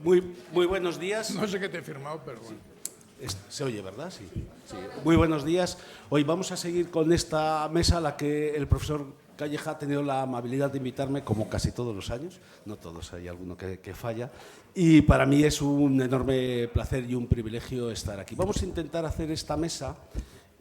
Muy buenos días. No sé qué te he firmado, pero bueno. Se oye, ¿verdad? Sí. Muy buenos días. Hoy vamos a seguir con esta mesa a la que el profesor Calleja ha tenido la amabilidad de invitarme, como casi todos los años. No todos, hay alguno que falla. Y para mí es un enorme placer y un privilegio estar aquí. Vamos a intentar hacer esta mesa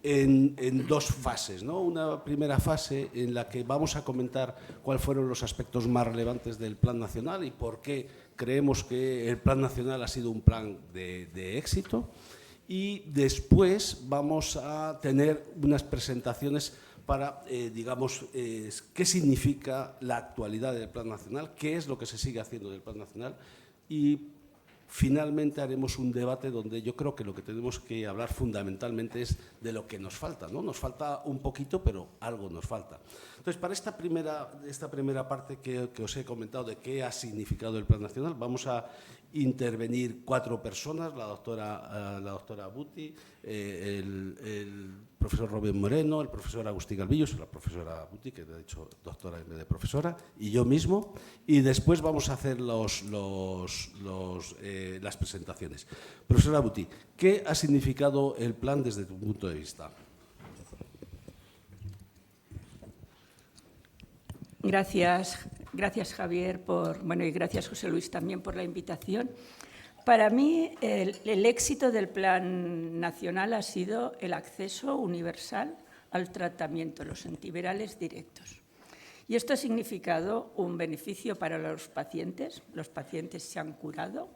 en dos fases, ¿no? Una primera fase en la que vamos a comentar cuáles fueron los aspectos más relevantes del Plan Nacional y por qué creemos que el Plan Nacional ha sido un plan de éxito. Y después vamos a tener unas presentaciones para, digamos, qué significa la actualidad del Plan Nacional, qué es lo que se sigue haciendo del Plan Nacional y finalmente haremos un debate donde yo creo que lo que tenemos que hablar fundamentalmente es de lo que nos falta, ¿no? Nos falta un poquito, pero algo nos falta. Entonces, para esta primera parte que os he comentado de qué ha significado el Plan Nacional, vamos a intervenir 4 personas, la doctora Buti, el profesor Rubén Moreno, el profesor Agustín Galvillos, la profesora Buti, que de hecho doctora en vez de profesora, y yo mismo, y después vamos a hacer las presentaciones. Profesora Buti, ¿qué ha significado el plan desde tu punto de vista? Gracias Javier y gracias José Luis también por la invitación. Para mí el éxito del Plan Nacional ha sido el acceso universal al tratamiento, los antivirales directos. Y esto ha significado un beneficio para los pacientes se han curado,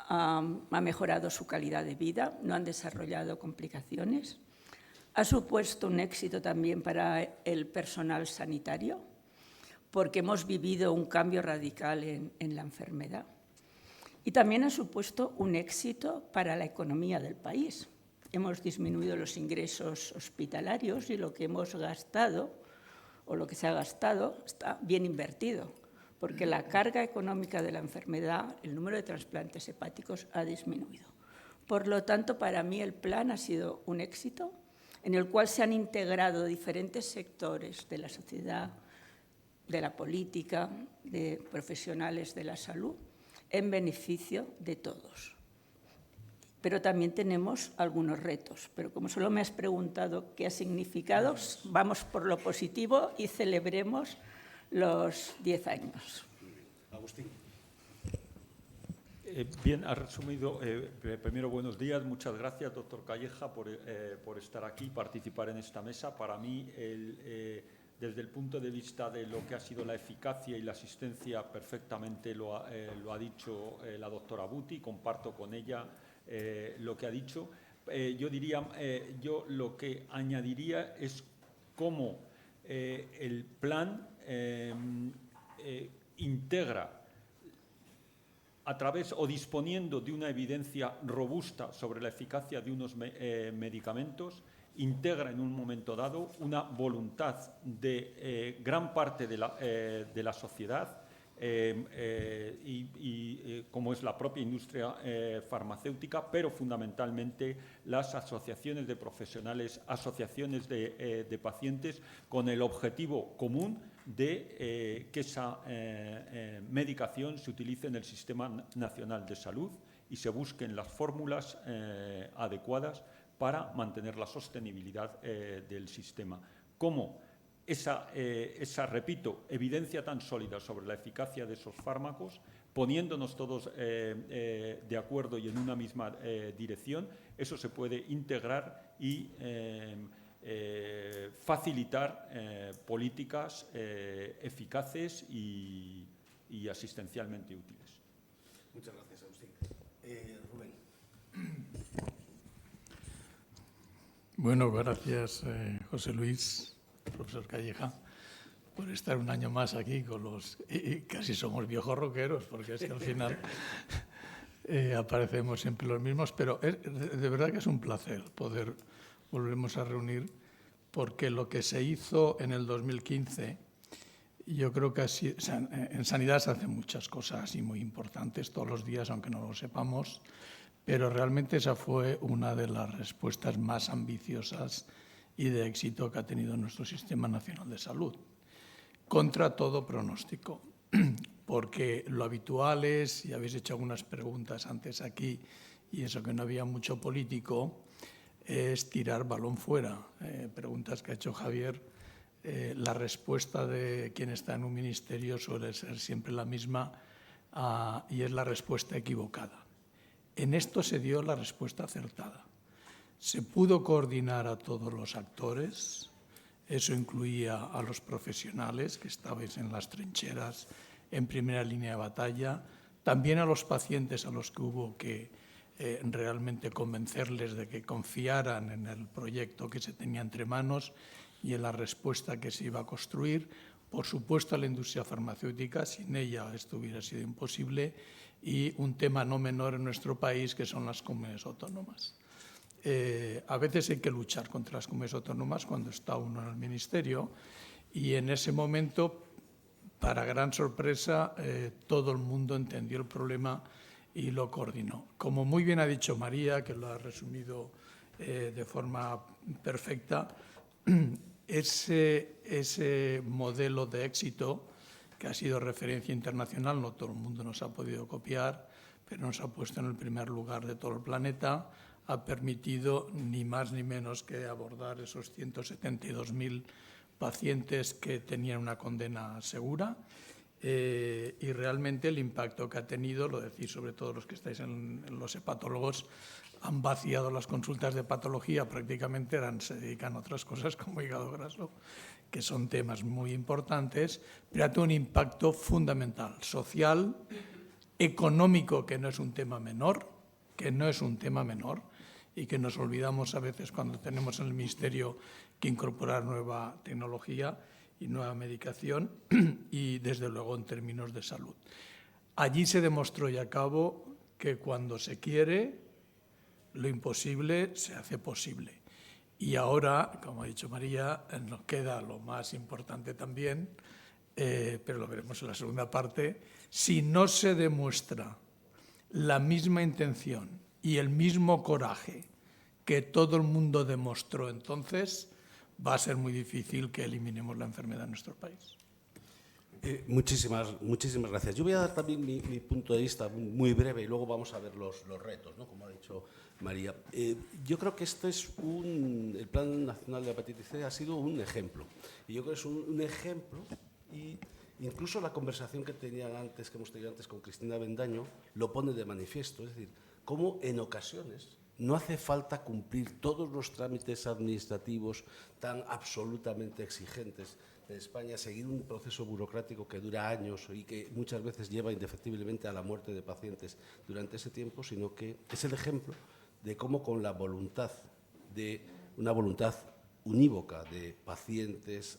ha mejorado su calidad de vida, no han desarrollado complicaciones, ha supuesto un éxito también para el personal sanitario, porque hemos vivido un cambio radical en la enfermedad. Y también ha supuesto un éxito para la economía del país. Hemos disminuido los ingresos hospitalarios y lo que hemos gastado, o lo que se ha gastado, está bien invertido, porque la carga económica de la enfermedad, el número de trasplantes hepáticos ha disminuido. Por lo tanto, para mí el plan ha sido un éxito en el cual se han integrado diferentes sectores de la sociedad, de la política, de profesionales de la salud, en beneficio de todos. Pero también tenemos algunos retos. Pero como solo me has preguntado qué ha significado, vamos por lo positivo y celebremos los 10 años. Agustín. Bien, ha resumido. Primero, buenos días. Muchas gracias, doctor Calleja, por estar aquí y participar en esta mesa. Para mí, desde el punto de vista de lo que ha sido la eficacia y la asistencia, perfectamente lo ha dicho la doctora Buti, comparto con ella lo que ha dicho. Yo lo que añadiría es cómo el plan integra a través o disponiendo de una evidencia robusta sobre la eficacia de unos medicamentos, integra en un momento dado una voluntad de gran parte de la sociedad como es la propia industria farmacéutica, pero fundamentalmente las asociaciones de profesionales, asociaciones de pacientes, con el objetivo común de que esa medicación se utilice en el Sistema Nacional de Salud y se busquen las fórmulas adecuadas para mantener la sostenibilidad del sistema. ¿Cómo esa, repito, evidencia tan sólida sobre la eficacia de esos fármacos, poniéndonos todos de acuerdo y en una misma dirección, eso se puede integrar y facilitar políticas eficaces y asistencialmente útiles? Muchas gracias, Agustín. Rubén. Bueno, gracias, José Luis, profesor Calleja, por estar un año más aquí con los... casi somos viejos rockeros, porque es que al final aparecemos siempre los mismos, pero de verdad que es un placer poder volvernos a reunir, porque lo que se hizo en el 2015, yo creo que en sanidad se hacen muchas cosas y muy importantes todos los días, aunque no lo sepamos, pero realmente esa fue una de las respuestas más ambiciosas y de éxito que ha tenido nuestro Sistema Nacional de Salud, contra todo pronóstico. porque lo habitual es, y habéis hecho algunas preguntas antes aquí, y eso que no había mucho político, es tirar balón fuera. Preguntas que ha hecho Javier, la respuesta de quien está en un ministerio suele ser siempre la misma y es la respuesta equivocada. En esto se dio la respuesta acertada. Se pudo coordinar a todos los actores, eso incluía a los profesionales que estabais en las trincheras, en primera línea de batalla, también a los pacientes a los que hubo que realmente convencerles de que confiaran en el proyecto que se tenía entre manos y en la respuesta que se iba a construir. Por supuesto, a la industria farmacéutica, sin ella esto hubiera sido imposible, y un tema no menor en nuestro país, que son las comunidades autónomas. A veces hay que luchar contra las comunidades autónomas cuando está uno en el ministerio, y en ese momento, para gran sorpresa, todo el mundo entendió el problema y lo coordinó. Como muy bien ha dicho María, que lo ha resumido de forma perfecta, ese modelo de éxito, que ha sido referencia internacional, no todo el mundo nos ha podido copiar, pero nos ha puesto en el primer lugar de todo el planeta, ha permitido ni más ni menos que abordar esos 172.000 pacientes que tenían una condena segura. Y realmente el impacto que ha tenido, lo decís sobre todo los que estáis en los hepatólogos, han vaciado las consultas de patología, prácticamente se dedican a otras cosas como hígado graso, que son temas muy importantes, pero ha tenido un impacto fundamental, social, económico, que no es un tema menor, y que nos olvidamos a veces cuando tenemos en el Ministerio que incorporar nueva tecnología y nueva medicación, y desde luego en términos de salud. Allí se demostró y a cabo que cuando se quiere, lo imposible se hace posible. Y ahora, como ha dicho María, nos queda lo más importante también, pero lo veremos en la segunda parte. Si no se demuestra la misma intención y el mismo coraje que todo el mundo demostró entonces, va a ser muy difícil que eliminemos la enfermedad en nuestro país. Muchísimas gracias. Yo voy a dar también mi punto de vista muy breve y luego vamos a ver los retos, ¿no? Como ha dicho María. Yo creo que esto es el Plan Nacional de Hepatitis C ha sido un ejemplo. Y yo creo que es un ejemplo, y incluso la conversación que hemos tenido antes con Cristina Bendaño lo pone de manifiesto. Es decir, cómo en ocasiones no hace falta cumplir todos los trámites administrativos tan absolutamente exigentes en España, seguir un proceso burocrático que dura años y que muchas veces lleva indefectiblemente a la muerte de pacientes durante ese tiempo, sino que es el ejemplo de cómo con la voluntad una voluntad unívoca de pacientes,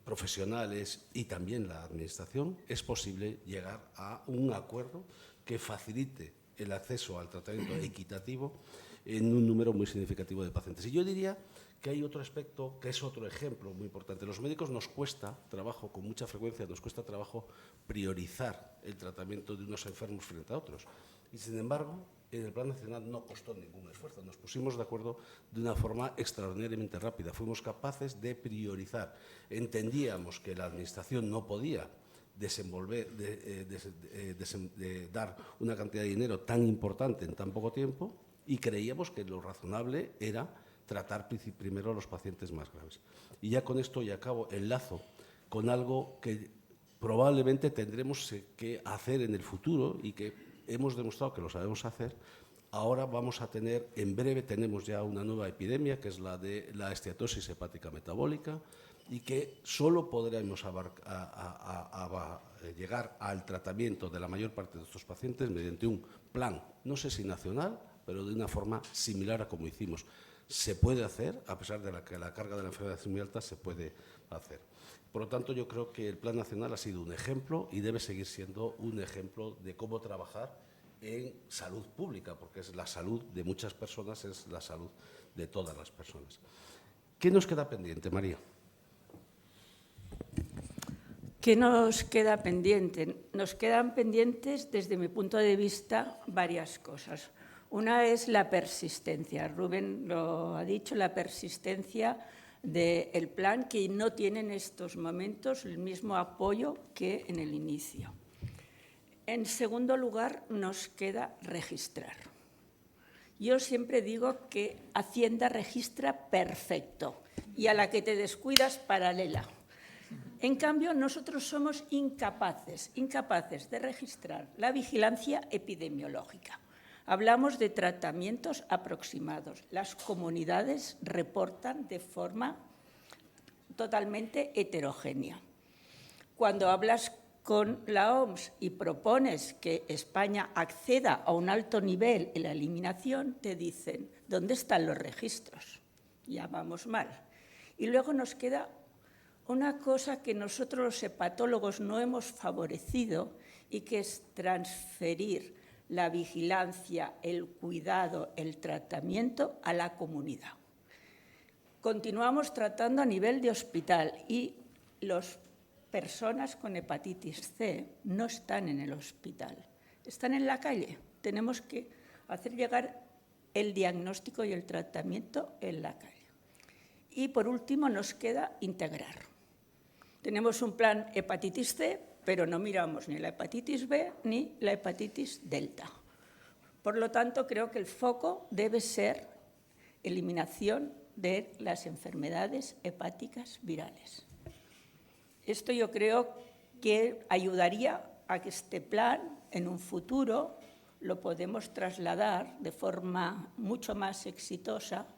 profesionales y también la administración, es posible llegar a un acuerdo que facilite el acceso al tratamiento equitativo en un número muy significativo de pacientes. Y yo diría que hay otro aspecto, que es otro ejemplo muy importante. Los médicos nos cuesta trabajo, con mucha frecuencia nos cuesta trabajo priorizar el tratamiento de unos enfermos frente a otros. Y sin embargo, en el Plan Nacional no costó ningún esfuerzo. Nos pusimos de acuerdo de una forma extraordinariamente rápida. Fuimos capaces de priorizar. Entendíamos que la Administración no podía dar una cantidad de dinero tan importante en tan poco tiempo, y creíamos que lo razonable era tratar primero a los pacientes más graves. Y ya con esto, y acabo, enlazo con algo que probablemente tendremos que hacer en el futuro y que hemos demostrado que lo sabemos hacer. Ahora vamos a tener, en breve tenemos ya una nueva epidemia, que es la de la esteatosis hepática metabólica, y que solo podremos llegar al tratamiento de la mayor parte de estos pacientes mediante un plan, no sé si nacional, pero de una forma similar a como hicimos. Se puede hacer, a pesar de que la carga de la enfermedad es muy alta, se puede hacer. Por lo tanto, yo creo que el Plan Nacional ha sido un ejemplo y debe seguir siendo un ejemplo de cómo trabajar en salud pública, porque es la salud de muchas personas, es la salud de todas las personas. ¿Qué nos queda pendiente, María? ¿Qué nos queda pendiente? Nos quedan pendientes, desde mi punto de vista, varias cosas. Una es la persistencia. Rubén lo ha dicho, la persistencia del plan que no tienen en estos momentos el mismo apoyo que en el inicio. En segundo lugar, nos queda registrar. Yo siempre digo que Hacienda registra perfecto y a la que te descuidas, paralela. En cambio, nosotros somos incapaces de registrar la vigilancia epidemiológica. Hablamos de tratamientos aproximados. Las comunidades reportan de forma totalmente heterogénea. Cuando hablas con la OMS y propones que España acceda a un alto nivel en la eliminación, te dicen, ¿dónde están los registros? Ya vamos mal. Y luego nos queda una cosa que nosotros los hepatólogos no hemos favorecido y que es transferir la vigilancia, el cuidado, el tratamiento a la comunidad. Continuamos tratando a nivel de hospital y las personas con hepatitis C no están en el hospital, están en la calle. Tenemos que hacer llegar el diagnóstico y el tratamiento en la calle. Y por último nos queda integrar. Tenemos un plan hepatitis C, pero no miramos ni la hepatitis B ni la hepatitis delta. Por lo tanto, creo que el foco debe ser eliminación de las enfermedades hepáticas virales. Esto yo creo que ayudaría a que este plan, en un futuro, lo podemos trasladar de forma mucho más exitosa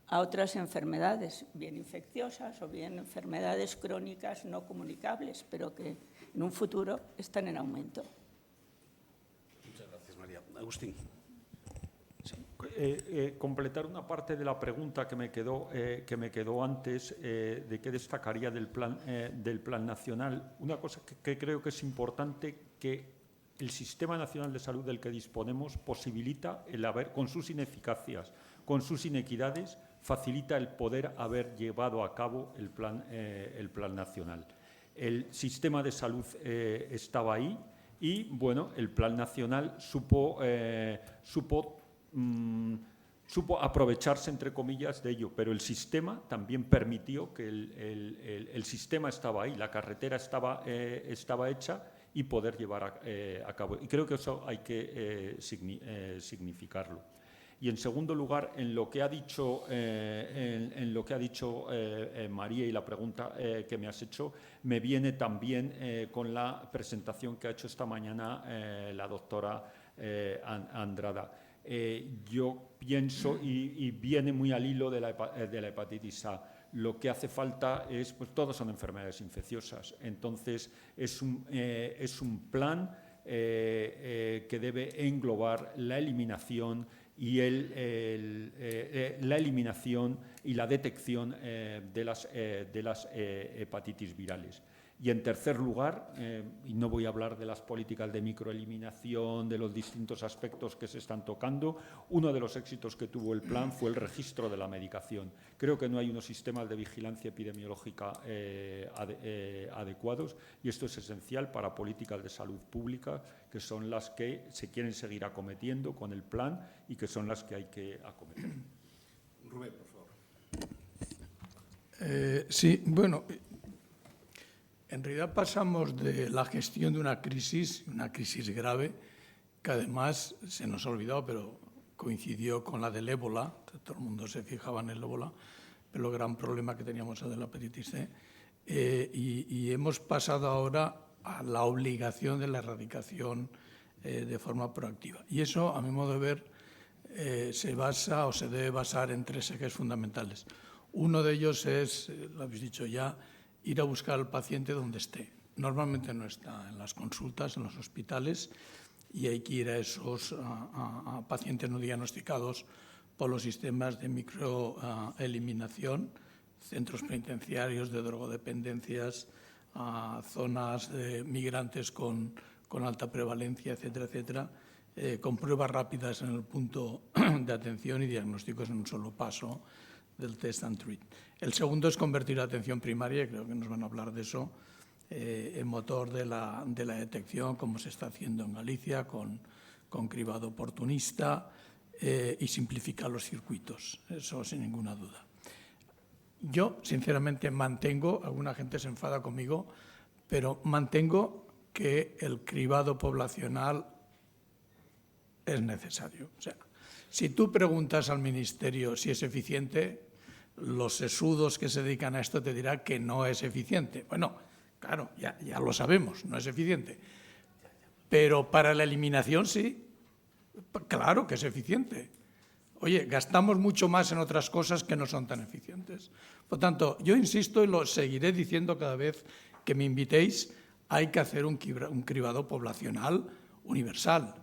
a otras enfermedades, bien infecciosas o bien enfermedades crónicas no comunicables, pero que en un futuro están en aumento. Muchas gracias, María. Agustín. Sí. Completar una parte de la pregunta que me quedó antes de qué destacaría del plan nacional. Una cosa que creo que es importante, que el Sistema Nacional de Salud del que disponemos posibilita el haber, con sus ineficacias, con sus inequidades, facilita el poder haber llevado a cabo el plan nacional. El sistema de salud estaba ahí y, bueno, el plan nacional supo aprovecharse, entre comillas, de ello, pero el sistema también permitió que el sistema estaba ahí, la carretera estaba hecha y poder llevar a cabo. Y creo que eso hay que significarlo. Y en segundo lugar, en lo que ha dicho María y la pregunta que me has hecho, me viene también con la presentación que ha hecho esta mañana la doctora Andrada. Yo pienso, y viene muy al hilo de la hepatitis A, lo que hace falta es, pues todas son enfermedades infecciosas, entonces es un plan que debe englobar la eliminación y la eliminación y la detección de las hepatitis virales. Y en tercer lugar, y no voy a hablar de las políticas de microeliminación, de los distintos aspectos que se están tocando, uno de los éxitos que tuvo el plan fue el registro de la medicación. Creo que no hay unos sistemas de vigilancia epidemiológica adecuados y esto es esencial para políticas de salud pública, que son las que se quieren seguir acometiendo con el plan y que son las que hay que acometer. Rubén, por favor. Sí, bueno, en realidad pasamos de la gestión de una crisis grave, que además se nos ha olvidado, pero coincidió con la del ébola, todo el mundo se fijaba en el ébola, pero el gran problema que teníamos era de la hepatitis C, y hemos pasado ahora a la obligación de la erradicación de forma proactiva. Y eso, a mi modo de ver, se basa o se debe basar en tres ejes fundamentales. Uno de ellos es, lo habéis dicho ya, ir a buscar al paciente donde esté. Normalmente no está en las consultas, en los hospitales, y hay que ir a esos a pacientes no diagnosticados por los sistemas de microeliminación, centros penitenciarios de drogodependencias, a zonas de migrantes con alta prevalencia, etcétera, etcétera, con pruebas rápidas en el punto de atención y diagnósticos en un solo paso del test and treat. El segundo es convertir la atención primaria, y creo que nos van a hablar de eso, en motor de la detección, como se está haciendo en Galicia, con cribado oportunista, y simplificar los circuitos, eso sin ninguna duda. Yo, sinceramente, mantengo, alguna gente se enfada conmigo, pero mantengo que el cribado poblacional es necesario. O sea, si tú preguntas al Ministerio si es eficiente, los sesudos que se dedican a esto te dirán que no es eficiente. Bueno, claro, ya lo sabemos, no es eficiente. Pero para la eliminación sí, claro que es eficiente. Oye, gastamos mucho más en otras cosas que no son tan eficientes. Por tanto, yo insisto y lo seguiré diciendo cada vez que me invitéis, hay que hacer un cribado poblacional universal,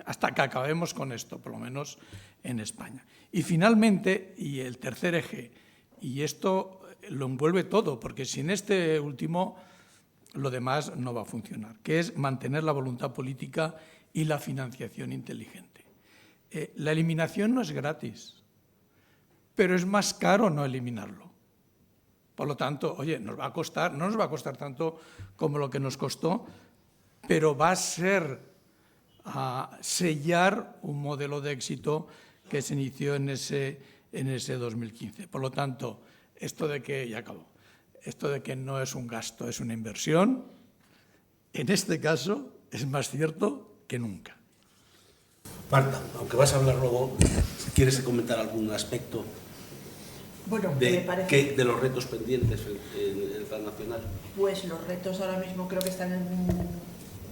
hasta que acabemos con esto, por lo menos en España. Y finalmente, y el tercer eje, y esto lo envuelve todo, porque sin este último lo demás no va a funcionar, que es mantener la voluntad política y la financiación inteligente. La eliminación no es gratis, pero es más caro no eliminarlo. Por lo tanto, oye, nos va a costar, no nos va a costar tanto como lo que nos costó, pero va a ser a sellar un modelo de éxito que se inició en ese 2015. Por lo tanto, esto de que, ya acabó, esto de que no es un gasto, es una inversión, en este caso es más cierto que nunca. Marta, aunque vas a hablar luego, ¿quieres comentar algún aspecto Bueno, me parece... de los retos pendientes en el plan nacional? Pues los retos ahora mismo creo que están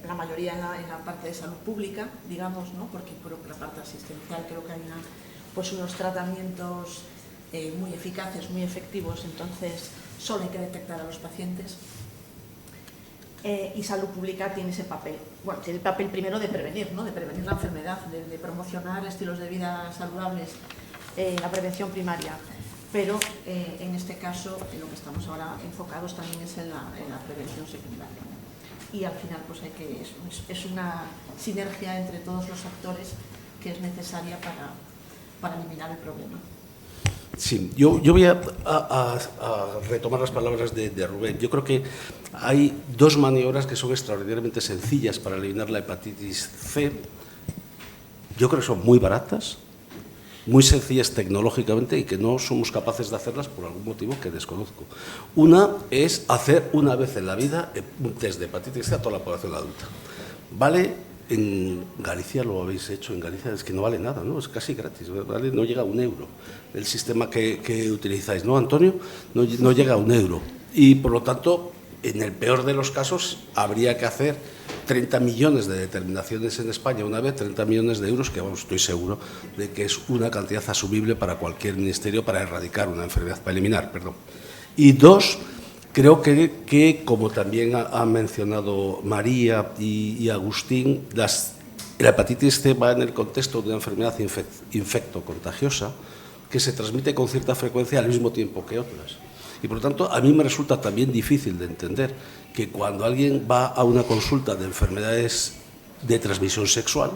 la mayoría en la parte de salud pública, digamos, ¿no? Porque por la parte asistencial creo que hay unos tratamientos muy eficaces, muy efectivos, entonces solo hay que detectar a los pacientes. Y salud pública tiene ese papel. Bueno, tiene el papel primero de prevenir, ¿no? De prevenir la enfermedad, de promocionar estilos de vida saludables, la prevención primaria. Pero en este caso en lo que estamos ahora enfocados también es en la prevención secundaria. Y al final pues es una sinergia entre todos los actores que es necesaria para eliminar el problema. Sí, yo voy a retomar las palabras de Rubén. Yo creo que hay dos maniobras que son extraordinariamente sencillas para eliminar la hepatitis C. Yo creo que son muy baratas, muy sencillas tecnológicamente y que no somos capaces de hacerlas por algún motivo que desconozco. Una es hacer una vez en la vida un test de hepatitis C a toda la población adulta. Vale, en Galicia lo habéis hecho, en Galicia es que no vale nada, ¿no? Es casi gratis, ¿vale? No llega a €1 el sistema que utilizáis, ¿no, Antonio? No llega a €1. Y por lo tanto, en el peor de los casos, habría que hacer 30 millones de determinaciones en España una vez, 30 millones de euros, que vamos, estoy seguro de que es una cantidad asumible para cualquier ministerio para erradicar una enfermedad, para eliminar, perdón. Y dos, creo que como también han mencionado María y Agustín, la hepatitis C va en el contexto de una enfermedad infectocontagiosa que se transmite con cierta frecuencia al mismo tiempo que otras. Y por lo tanto, a mí me resulta también difícil de entender que cuando alguien va a una consulta de enfermedades de transmisión sexual,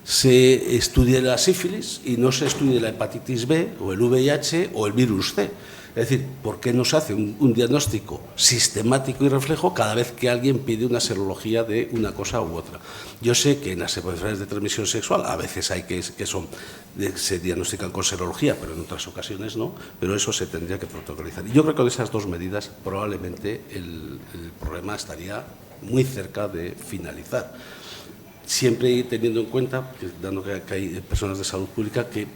se estudie la sífilis y no se estudie la hepatitis B o el VIH o el virus C. Es decir, ¿por qué no se hace un diagnóstico sistemático y reflejo cada vez que alguien pide una serología de una cosa u otra? Yo sé que en las enfermedades de transmisión sexual a veces hay que se diagnostican con serología, pero en otras ocasiones no, pero eso se tendría que protocolizar. Y yo creo que con esas dos medidas probablemente el problema estaría muy cerca de finalizar. Siempre teniendo en cuenta, dado que hay personas de salud pública, que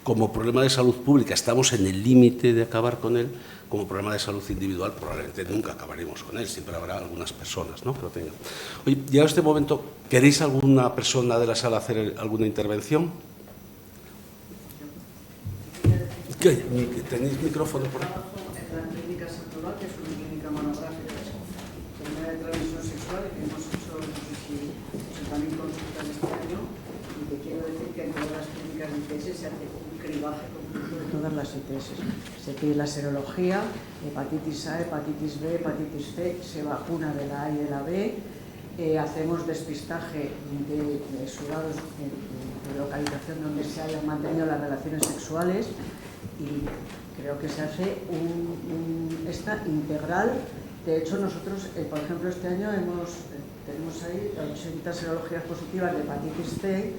como problema de salud pública estamos en el límite de acabar con él, como problema de salud individual probablemente nunca acabaremos con él, siempre habrá algunas personas, ¿no?, que lo tengan. Oye, llegado este momento, ¿queréis alguna persona de la sala hacer alguna intervención? ¿Tenéis micrófono por ahí? En la clínica Santoral, que es una clínica monográfica de enfermedad de transmisión sexual, que hemos hecho, no sé si 80.000 consultas este año, y te quiero decir que en todas las clínicas de ITS se hace un cribaje completo de todas las ITS. Se pide la serología, hepatitis A, hepatitis B, hepatitis C, se vacuna de la A y de la B, hacemos despistaje de sudados de localización donde se hayan mantenido las relaciones sexuales, y creo que se hace esta integral. De hecho, nosotros, por ejemplo, este año tenemos ahí 80 serologías positivas de hepatitis C,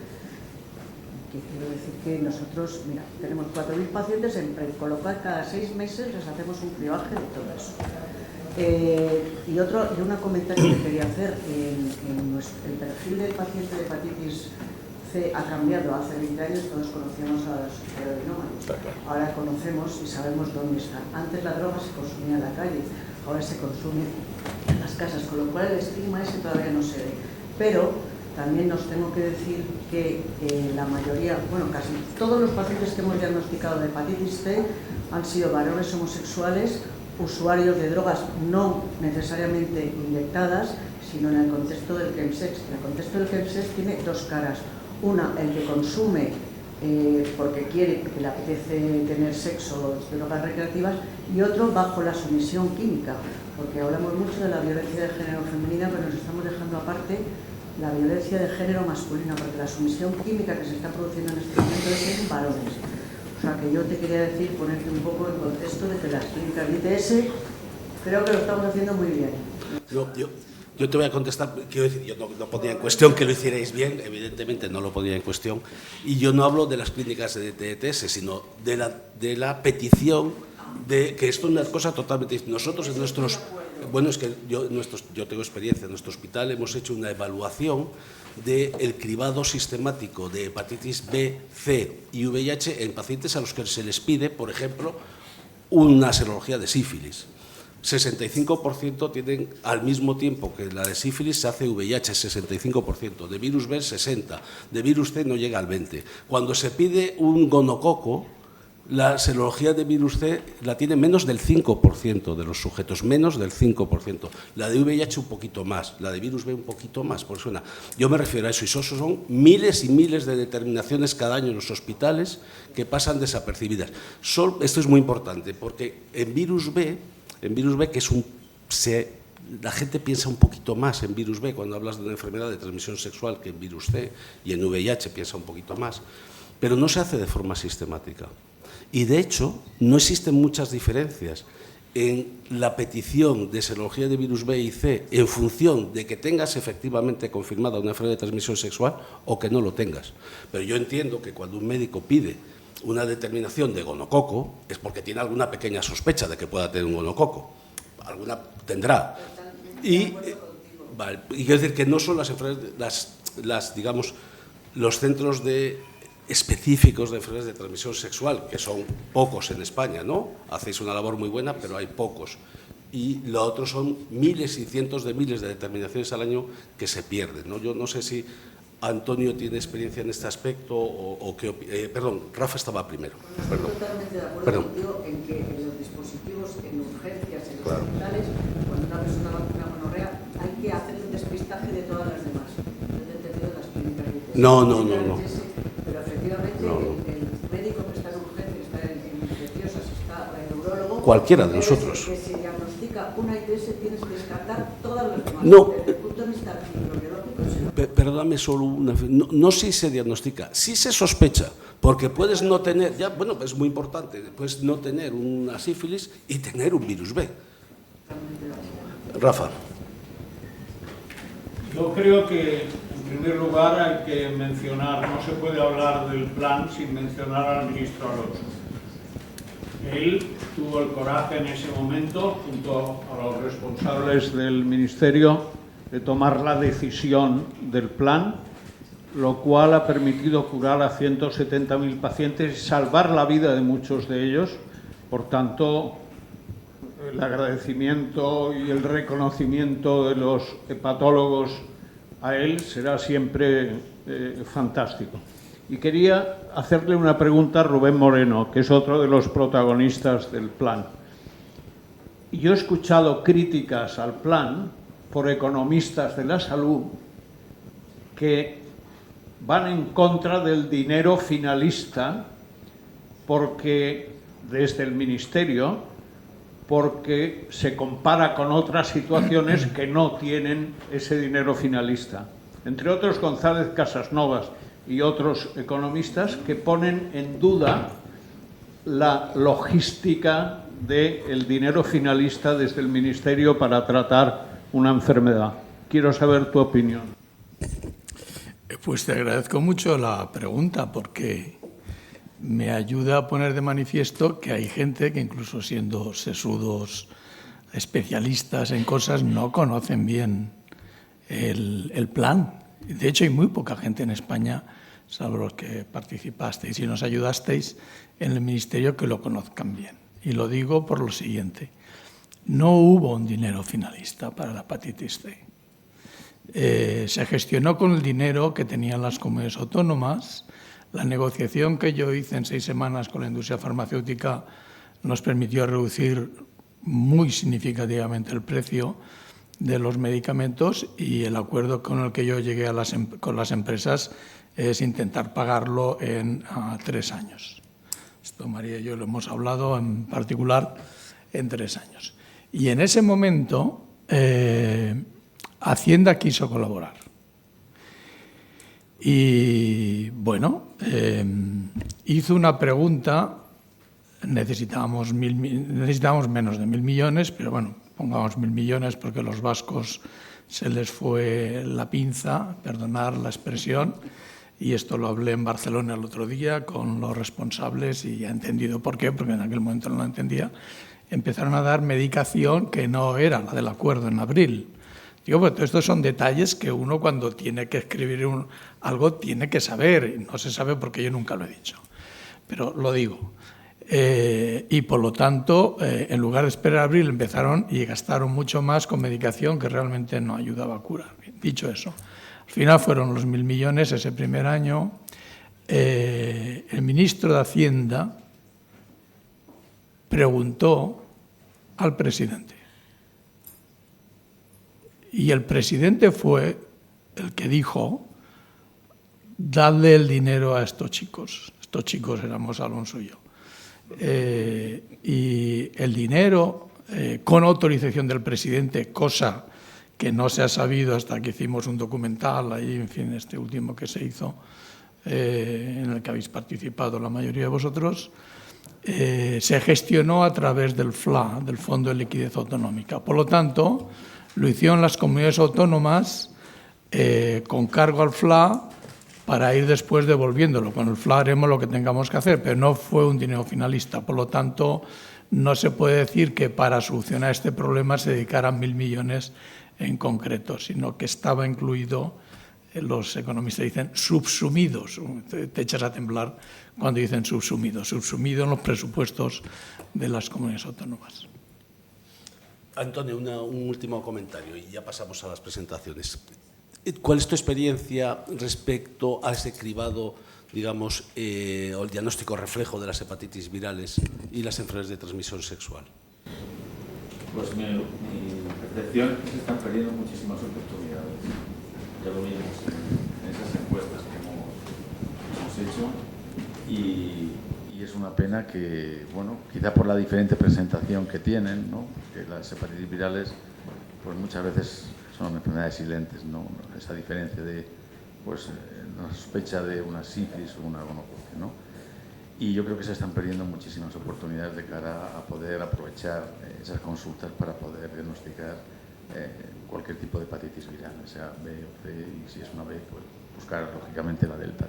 que quiero decir que nosotros, mira, tenemos 4.000 pacientes en PRED, con lo cual cada 6 meses les hacemos un cribaje de todo eso. Y un comentario que quería hacer, el perfil del paciente de hepatitis C ha cambiado. Hace 20 años todos conocíamos a los heroinómanos, ahora conocemos y sabemos dónde están. Antes la droga se consumía en la calle, ahora se consume en las casas, con lo cual el estigma ese todavía no se ve. Pero también os tengo que decir que la mayoría, bueno, casi todos los pacientes que hemos diagnosticado de hepatitis C han sido varones homosexuales, usuarios de drogas no necesariamente inyectadas, sino en el contexto del chemsex. El contexto del chemsex tiene dos caras. Una, el que consume porque quiere, que le apetece tener sexo, drogas recreativas, y otro bajo la sumisión química, porque hablamos mucho de la violencia de género femenina, pero nos estamos dejando aparte la violencia de género masculina, porque la sumisión química que se está produciendo en este momento es en varones. O sea que yo te quería decir, ponerte un poco en contexto de que las clínicas de ITS creo que lo estamos haciendo muy bien. Yo te voy a contestar, quiero decir, yo no ponía en cuestión que lo hicierais bien, evidentemente no lo ponía en cuestión, y yo no hablo de las clínicas de ITS, sino de la petición de que esto es una cosa totalmente distinta. Nosotros en nuestros, bueno, es que yo tengo experiencia, en nuestro hospital hemos hecho una evaluación del cribado sistemático de hepatitis B, C y VIH en pacientes a los que se les pide, por ejemplo, una serología de sífilis. 65% tienen al mismo tiempo que la de sífilis se hace VIH, 65%, de virus B 60%, de virus C no llega al 20%. Cuando se pide un gonococo, la serología de virus C la tiene menos del 5% de los sujetos, menos del 5%. La de VIH un poquito más, la de virus B un poquito más, por suena. Yo me refiero a eso, y eso son miles y miles de determinaciones cada año en los hospitales que pasan desapercibidas. Esto es muy importante, porque en virus B, que es la gente piensa un poquito más en virus B cuando hablas de una enfermedad de transmisión sexual que en virus C, y en VIH piensa un poquito más, pero no se hace de forma sistemática. Y de hecho, no existen muchas diferencias en la petición de serología de virus B y C en función de que tengas efectivamente confirmada una enfermedad de transmisión sexual o que no lo tengas. Pero yo entiendo que cuando un médico pide una determinación de gonococo es porque tiene alguna pequeña sospecha de que pueda tener un gonococo. Alguna tendrá. Y quiero decir que no son las enfermedades, digamos, los centros específicos de enfermedades de transmisión sexual, que son pocos en España, ¿no? Hacéis una labor muy buena, pero hay pocos. Y lo otro son miles y cientos de miles de determinaciones al año que se pierden, ¿no? Yo no sé si Antonio tiene experiencia en este aspecto o qué perdón, Rafa estaba primero. Estoy totalmente de acuerdo contigo en que en los dispositivos, en urgencias, en los hospitales, cuando una persona va con una gonorrea, hay que hacer un despistaje de todas las demás. No he entendido las clínicas de ITS. No. Pero efectivamente el médico que está en urgencias, está en infecciosas, está en neurólogo. Cualquiera de nosotros. Que se diagnostica una ITS, tienes que descartar todas las demás. No. Desde el punto de vista microbiológico, Perdóname solo no si se diagnostica, si se sospecha, porque puedes no tener, ya, bueno, es muy importante, puedes no tener una sífilis y tener un virus B. Rafa. Yo creo que, en primer lugar, hay que mencionar, no se puede hablar del plan sin mencionar al ministro Alonso. Él tuvo el coraje en ese momento, junto a los responsables del ministerio, de tomar la decisión del plan, lo cual ha permitido curar a 170.000 pacientes y salvar la vida de muchos de ellos. Por tanto, el agradecimiento y el reconocimiento de los hepatólogos a él será siempre fantástico. Y quería hacerle una pregunta a Rubén Moreno, que es otro de los protagonistas del plan. Yo he escuchado críticas al plan por economistas de la salud que van en contra del dinero finalista porque desde el Ministerio, porque se compara con otras situaciones que no tienen ese dinero finalista. Entre otros, González Casasnovas y otros economistas que ponen en duda la logística del dinero finalista desde el Ministerio para tratar una enfermedad. Quiero saber tu opinión. Pues te agradezco mucho la pregunta porque me ayuda a poner de manifiesto que hay gente que incluso siendo sesudos especialistas en cosas no conocen bien el plan. De hecho, hay muy poca gente en España, salvo los que participasteis y nos ayudasteis en el Ministerio, que lo conozcan bien. Y lo digo por lo siguiente. No hubo un dinero finalista para la hepatitis C. Se gestionó con el dinero que tenían las comunidades autónomas. La negociación que yo hice en 6 semanas con la industria farmacéutica nos permitió reducir muy significativamente el precio de los medicamentos y el acuerdo con el que yo llegué con las empresas es intentar pagarlo en 3 años. Esto María y yo lo hemos hablado en particular en 3 años. Y en ese momento Hacienda quiso colaborar. Y bueno, hizo una pregunta, necesitábamos menos de 1.000 millones, pero bueno, pongamos 1.000 millones porque a los vascos se les fue la pinza, perdonad la expresión, y esto lo hablé en Barcelona el otro día con los responsables y he entendido por qué, porque en aquel momento no lo entendía. Empezaron a dar medicación que no era la del acuerdo en abril. Digo, pues estos son detalles que uno cuando tiene que escribir algo tiene que saber, y no se sabe porque yo nunca lo he dicho, pero lo digo. Y por lo tanto, en lugar de esperar abril, empezaron y gastaron mucho más con medicación que realmente no ayudaba a curar. Bien, dicho eso, al final fueron los 1.000 millones ese primer año. El ministro de Hacienda preguntó al presidente. Y el presidente fue el que dijo, dadle el dinero a estos chicos. Estos chicos éramos Alonso y yo. Y el dinero, con autorización del presidente, cosa que no se ha sabido hasta que hicimos un documental, ahí, en fin, este último que se hizo, en el que habéis participado la mayoría de vosotros, se gestionó a través del FLA, del Fondo de Liquidez Autonómica. Por lo tanto, lo hicieron las comunidades autónomas con cargo al FLA para ir después devolviéndolo. Con el FLA haremos lo que tengamos que hacer, pero no fue un dinero finalista. Por lo tanto, no se puede decir que para solucionar este problema se dedicaran 1.000 millones en concreto, sino que estaba incluido, los economistas dicen subsumidos, te echas a temblar cuando dicen subsumido en los presupuestos de las comunidades autónomas. Antonio, un último comentario y ya pasamos a las presentaciones. ¿Cuál es tu experiencia respecto a ese cribado, digamos, o el diagnóstico reflejo de las hepatitis virales y las enfermedades de transmisión sexual? Pues mi percepción es que se están perdiendo muchísimas oportunidades. Ya lo vimos en esas encuestas que hemos hecho y es una pena que, bueno, quizá por la diferente presentación que tienen, ¿no? Que las hepatitis virales, pues muchas veces son enfermedades silentes, ¿no? Esa diferencia de, pues, una sospecha de una sífilis o una gonorrea, ¿no? Y yo creo que se están perdiendo muchísimas oportunidades de cara a poder aprovechar esas consultas para poder diagnosticar cualquier tipo de hepatitis viral, sea B o C, y si es una B, pues buscar lógicamente la delta.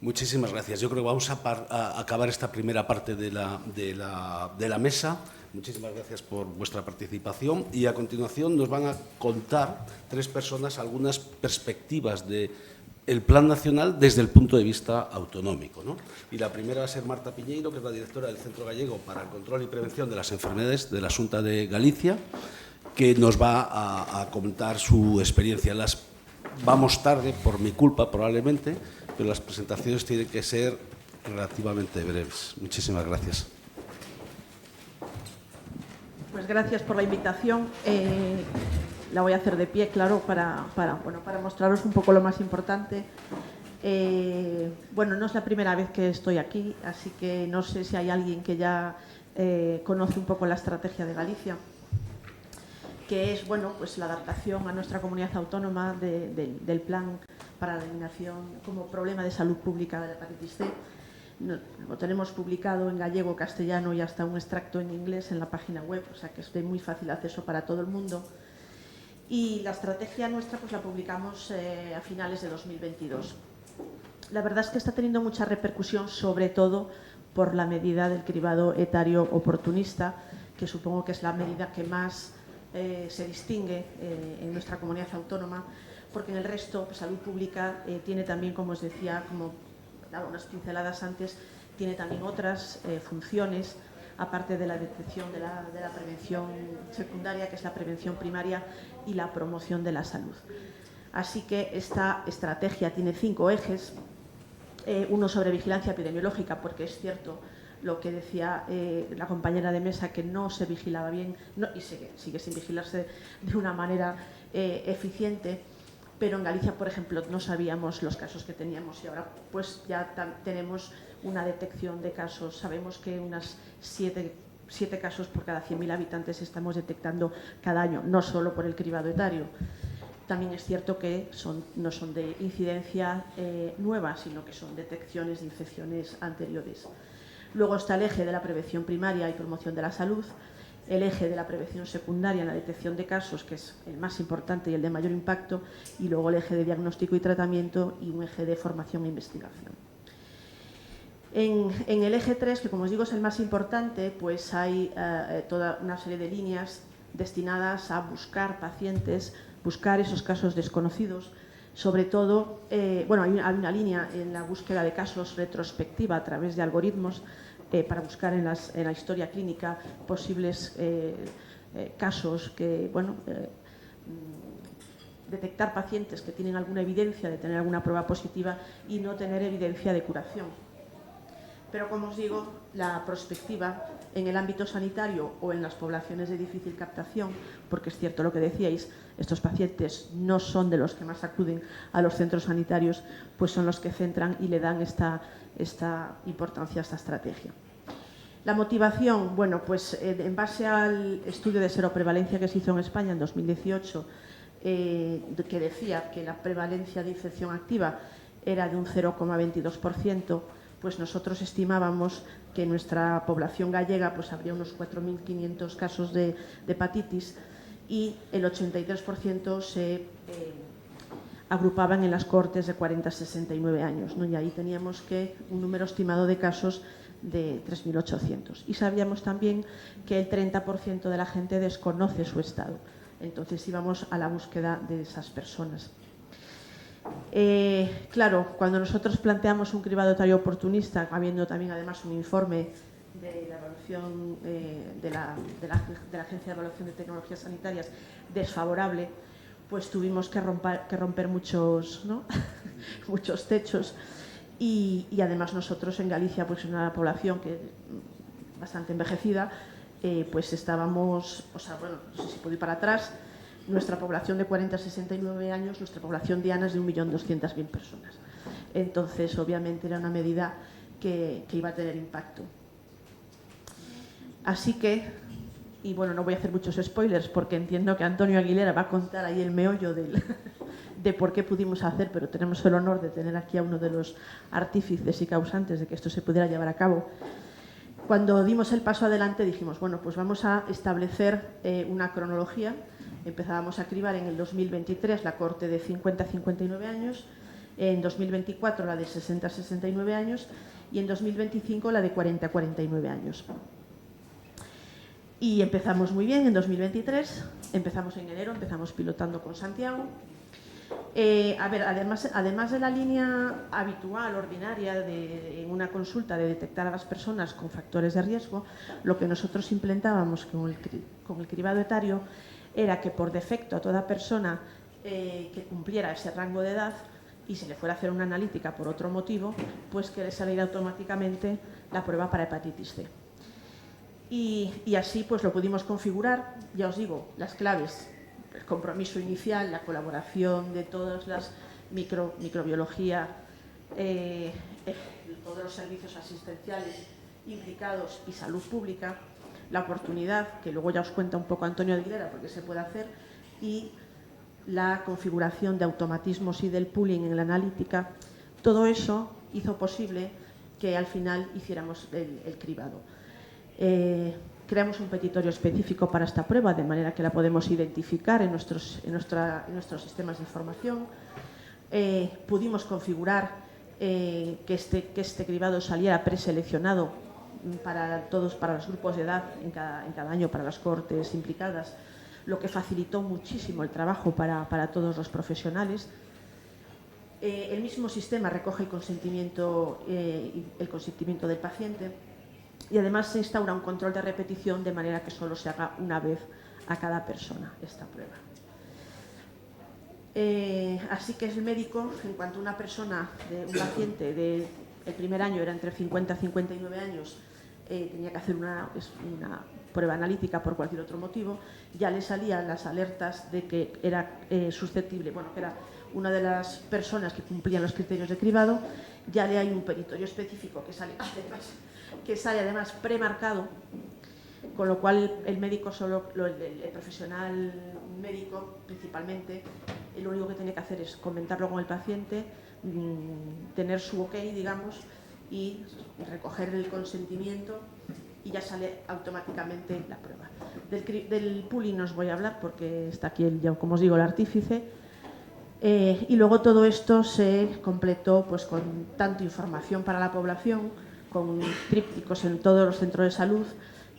Muchísimas gracias. Yo creo que vamos a acabar esta primera parte de la mesa. Muchísimas gracias por vuestra participación y a continuación nos van a contar 3 personas algunas perspectivas del Plan Nacional desde el punto de vista autonómico, ¿no? Y la primera va a ser Marta Piñeiro, que es la directora del Centro Gallego para el Control y Prevención de las Enfermedades de la Xunta de Galicia, que nos va a contar su experiencia. Vamos tarde, por mi culpa probablemente, pero las presentaciones tienen que ser relativamente breves. Muchísimas gracias. Pues gracias por la invitación. La voy a hacer de pie, claro, para mostraros un poco lo más importante. Bueno, no es la primera vez que estoy aquí, así que no sé si hay alguien que ya conoce un poco la estrategia de Galicia, que es, bueno, pues la adaptación a nuestra comunidad autónoma del plan para la eliminación como problema de salud pública de la hepatitis C. Lo tenemos publicado en gallego, castellano y hasta un extracto en inglés en la página web, o sea que es de muy fácil acceso para todo el mundo. y la estrategia nuestra pues la publicamos a finales de 2022. La verdad es que está teniendo mucha repercusión, sobre todo por la medida del cribado etario oportunista, que supongo que es la medida que más se distingue en nuestra comunidad autónoma, porque en el resto, pues, salud pública tiene también, como os decía, como daba unas pinceladas antes, tiene también otras funciones, aparte de la detección de la prevención secundaria, que es la prevención primaria y la promoción de la salud. Así que esta estrategia tiene 5 ejes, uno sobre vigilancia epidemiológica, porque es cierto lo que decía la compañera de mesa, que no se vigilaba bien y sigue sin vigilarse de una manera eficiente, pero en Galicia, por ejemplo, no sabíamos los casos que teníamos y ahora pues ya tenemos una detección de casos. Sabemos que unas 7 casos por cada 100.000 habitantes estamos detectando cada año, no solo por el cribado etario. También es cierto que no son de incidencia nueva, sino que son detecciones de infecciones anteriores. Luego está el eje de la prevención primaria y promoción de la salud, el eje de la prevención secundaria en la detección de casos, que es el más importante y el de mayor impacto, y luego el eje de diagnóstico y tratamiento y un eje de formación e investigación. En el eje 3, que como os digo es el más importante, pues hay toda una serie de líneas destinadas a buscar pacientes, buscar esos casos desconocidos, sobre todo, hay una línea en la búsqueda de casos retrospectiva a través de algoritmos para buscar en la historia clínica posibles casos que, detectar pacientes que tienen alguna evidencia de tener alguna prueba positiva y no tener evidencia de curación. Pero, como os digo, la prospectiva en el ámbito sanitario o en las poblaciones de difícil captación, porque es cierto lo que decíais, estos pacientes no son de los que más acuden a los centros sanitarios, pues son los que centran y le dan esta importancia a esta estrategia. La motivación, en base al estudio de seroprevalencia que se hizo en España en 2018, que decía que la prevalencia de infección activa era de un 0,22%, pues nosotros estimábamos que en nuestra población gallega pues habría unos 4.500 casos de hepatitis y el 83% se agrupaban en las cohortes de 40 a 69 años, ¿no? Y ahí teníamos un número estimado de casos de 3.800. Y sabíamos también que el 30% de la gente desconoce su estado. Entonces íbamos a la búsqueda de esas personas. Claro, cuando nosotros planteamos un cribado etario oportunista, habiendo también además un informe de la evaluación de la Agencia de Evaluación de Tecnologías Sanitarias desfavorable, pues tuvimos que romper muchos, ¿no? muchos techos y además nosotros en Galicia, pues en una población que bastante envejecida, pues estábamos, no sé si puedo ir para atrás. Nuestra población de 40 a 69 años, nuestra población diana es de 1.200.000 personas. Entonces, obviamente, era una medida que iba a tener impacto. Así que, y no voy a hacer muchos spoilers porque entiendo que Antonio Aguilera va a contar ahí el meollo de por qué pudimos hacer, pero tenemos el honor de tener aquí a uno de los artífices y causantes de que esto se pudiera llevar a cabo. Cuando dimos el paso adelante dijimos, pues vamos a establecer una cronología. Empezábamos a cribar en el 2023 la cohorte de 50 a 59 años, en 2024 la de 60 a 69 años y en 2025 la de 40 a 49 años. Y empezamos muy bien en 2023, empezamos en enero, empezamos pilotando con Santiago. Además de la línea habitual, ordinaria, en una consulta de detectar a las personas con factores de riesgo, lo que nosotros implementábamos con el cribado etario era que por defecto a toda persona que cumpliera ese rango de edad y se le fuera a hacer una analítica por otro motivo, pues que le saliera automáticamente la prueba para hepatitis C. Y así pues lo pudimos configurar, ya os digo, las claves, el compromiso inicial, la colaboración de todas las microbiología, todos los servicios asistenciales implicados y salud pública, la oportunidad, que luego ya os cuenta un poco Antonio Aguilera porque se puede hacer, y la configuración de automatismos y del pooling en la analítica. Todo eso hizo posible que al final hiciéramos el cribado. creamos un petitorio específico para esta prueba, de manera que la podemos identificar en nuestros sistemas de información. Pudimos configurar que este cribado saliera preseleccionado para los grupos de edad en cada año, para las cohortes implicadas, lo que facilitó muchísimo el trabajo para todos los profesionales. El mismo sistema recoge el consentimiento del paciente y además se instaura un control de repetición de manera que solo se haga una vez a cada persona esta prueba. Así que el médico, en cuanto a un paciente del primer año era entre 50 y 59 años, tenía que hacer una prueba analítica por cualquier otro motivo, ya le salían las alertas de que era susceptible, que era una de las personas que cumplían los criterios de cribado. Ya le hay un petitorio específico que sale además premarcado, con lo cual el médico el profesional médico principalmente, lo único que tiene que hacer es comentarlo con el paciente, tener su ok, digamos, y recoger el consentimiento, y ya sale automáticamente la prueba. Del pooling no os voy a hablar porque está aquí, como os digo, el artífice. Y luego todo esto se completó pues, con tanto información para la población, con trípticos en todos los centros de salud,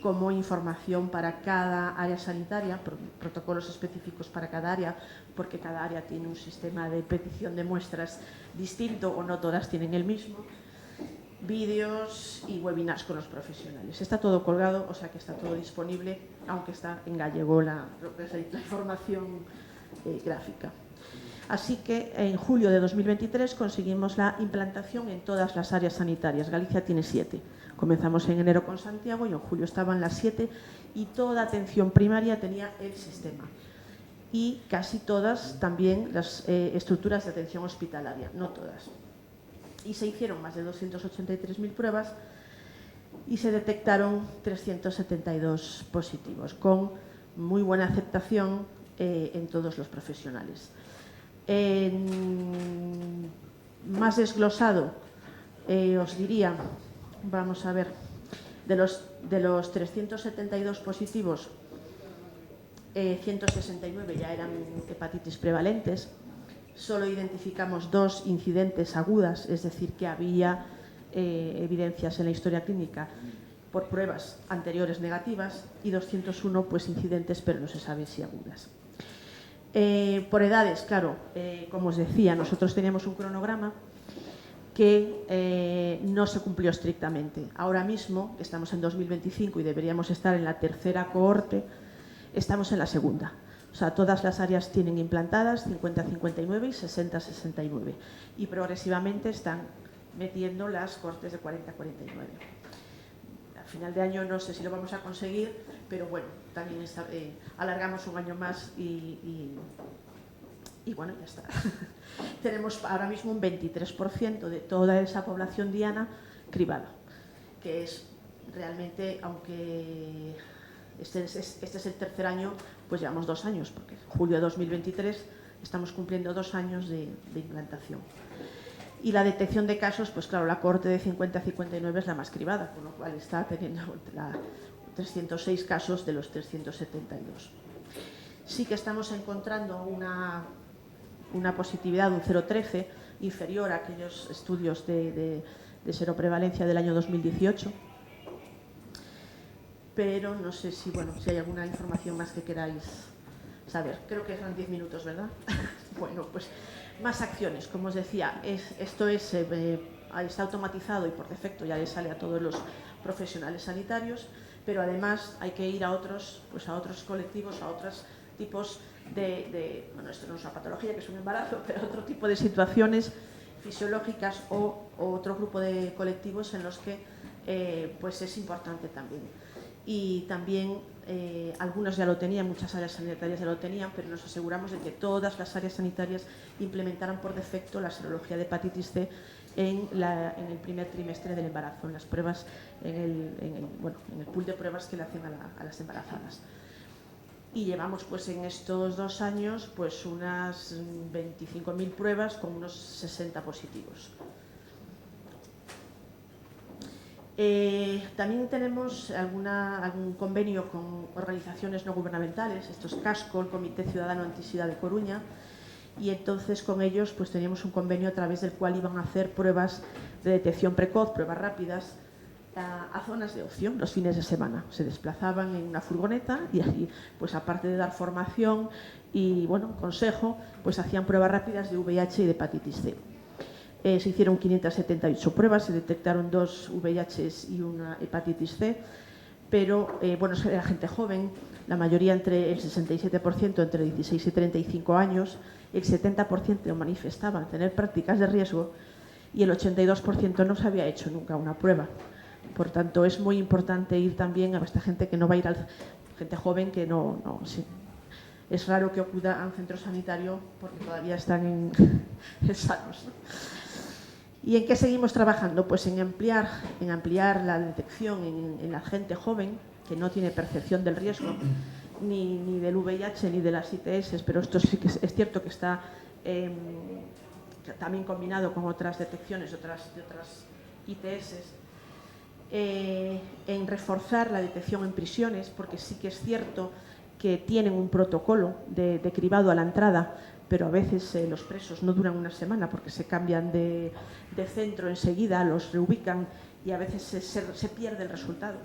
como información para cada área sanitaria, protocolos específicos para cada área, porque cada área tiene un sistema de petición de muestras distinto o no todas tienen el mismo, vídeos y webinars con los profesionales. Está todo colgado, o sea que está todo disponible, aunque está en gallego la información gráfica. Así que en julio de 2023 conseguimos la implantación en todas las áreas sanitarias. Galicia tiene 7. Comenzamos en enero con Santiago y en julio estaban las 7 y toda atención primaria tenía el sistema. Y casi todas también las estructuras de atención hospitalaria, no todas. Y se hicieron más de 283.000 pruebas y se detectaron 372 positivos, con muy buena aceptación en todos los profesionales. Más desglosado, os diría, vamos a ver, de los 372 positivos, 169 ya eran hepatitis prevalentes. Solo identificamos 2 incidentes agudas, es decir, que había evidencias en la historia clínica por pruebas anteriores negativas, y 201 pues, incidentes, pero no se sabe si agudas. Por edades, claro, como os decía, nosotros teníamos un cronograma que no se cumplió estrictamente. Ahora mismo, estamos en 2025 y deberíamos estar en la tercera cohorte, estamos en la segunda. O sea, todas las áreas tienen implantadas 50-59 y 60-69. Y progresivamente están metiendo las cohortes de 40-49. A final de año no sé si lo vamos a conseguir, pero bueno, también alargamos un año más y bueno, ya está. Tenemos ahora mismo un 23% de toda esa población diana cribada, que es realmente, aunque este es el tercer año, pues llevamos 2 años, porque en julio de 2023 estamos cumpliendo 2 años de implantación. Y la detección de casos, pues claro, la cohorte de 50-59 es la más cribada, con lo cual está teniendo 306 casos de los 372. Sí que estamos encontrando una positividad, un 0,13, inferior a aquellos estudios de seroprevalencia del año 2018, pero no sé si hay alguna información más que queráis saber. Creo que eran 10 minutos, ¿verdad? Bueno, pues más acciones. Como os decía, esto está automatizado y por defecto ya le sale a todos los profesionales sanitarios, pero además hay que ir a otros colectivos, a otros tipos bueno, esto no es una patología, que es un embarazo, pero otro tipo de situaciones fisiológicas o otro grupo de colectivos en los que pues es importante también. Y también algunos ya lo tenían, muchas áreas sanitarias ya lo tenían, pero nos aseguramos de que todas las áreas sanitarias implementaran por defecto la serología de hepatitis C en el primer trimestre del embarazo, en las pruebas, en el pool de pruebas que le hacen a las embarazadas. Y llevamos pues en estos 2 años pues unas 25.000 pruebas con unos 60 positivos. También tenemos algún convenio con organizaciones no gubernamentales, esto es CASCO, el Comité Ciudadano Antisida de Coruña, y entonces con ellos pues teníamos un convenio a través del cual iban a hacer pruebas de detección precoz, pruebas rápidas, a zonas de ocio los fines de semana. Se desplazaban en una furgoneta y allí, pues aparte de dar formación y bueno, consejo, pues hacían pruebas rápidas de VIH y de hepatitis C. Se hicieron 578 pruebas, se detectaron 2 VIHs y una hepatitis C, pero bueno, era gente joven, la mayoría entre el 67% entre 16 y 35 años, el 70% manifestaban tener prácticas de riesgo y el 82% no se había hecho nunca una prueba. Por tanto, es muy importante ir también a esta gente que no va a ir gente joven que sí. Es raro que acuda a un centro sanitario porque todavía están en sanos, ¿no? ¿Y en qué seguimos trabajando? Pues en ampliar la detección en la gente joven que no tiene percepción del riesgo, ni del VIH ni de las ITS, pero esto sí que es cierto que está también combinado con otras detecciones de otras ITS. En reforzar la detección en prisiones, porque sí que es cierto que tienen un protocolo de cribado a la entrada, pero a veces los presos no duran una semana porque se cambian de centro enseguida, los reubican y a veces se pierde el resultado.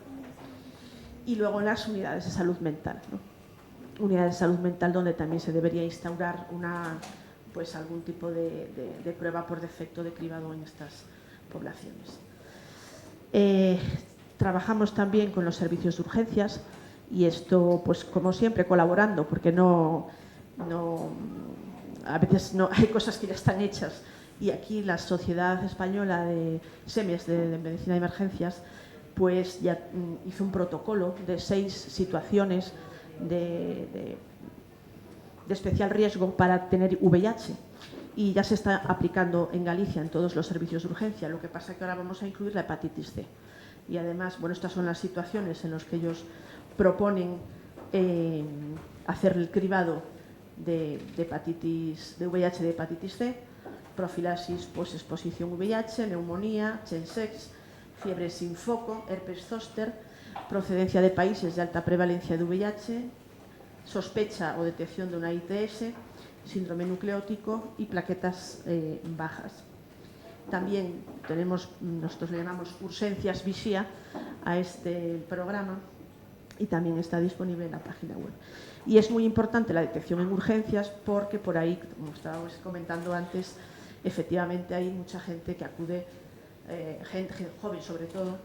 Y luego en las unidades de salud mental, ¿no? Unidades de salud mental donde también se debería instaurar algún tipo de prueba por defecto de cribado en estas poblaciones. Trabajamos también con los servicios de urgencias y esto, pues como siempre, colaborando, porque a veces no hay cosas que ya están hechas, y aquí la Sociedad Española de SEMES, de Medicina de Emergencias, pues ya hizo un protocolo de 6 situaciones de especial riesgo para tener VIH, y ya se está aplicando en Galicia en todos los servicios de urgencia. Lo que pasa es que ahora vamos a incluir la hepatitis C. Y además, bueno, estas son las situaciones en las que ellos proponen hacer el cribado de VIH de hepatitis C, profilaxis, pues exposición VIH, neumonía, Chensex, fiebre sin foco, herpes zóster, procedencia de países de alta prevalencia de VIH, sospecha o detección de una ITS, síndrome nucleótico y plaquetas bajas. También nosotros le llamamos urgencias Vixía a este programa, y también está disponible en la página web. Y es muy importante la detección en urgencias porque por ahí, como estábamos comentando antes, efectivamente hay mucha gente que acude, gente joven sobre todo,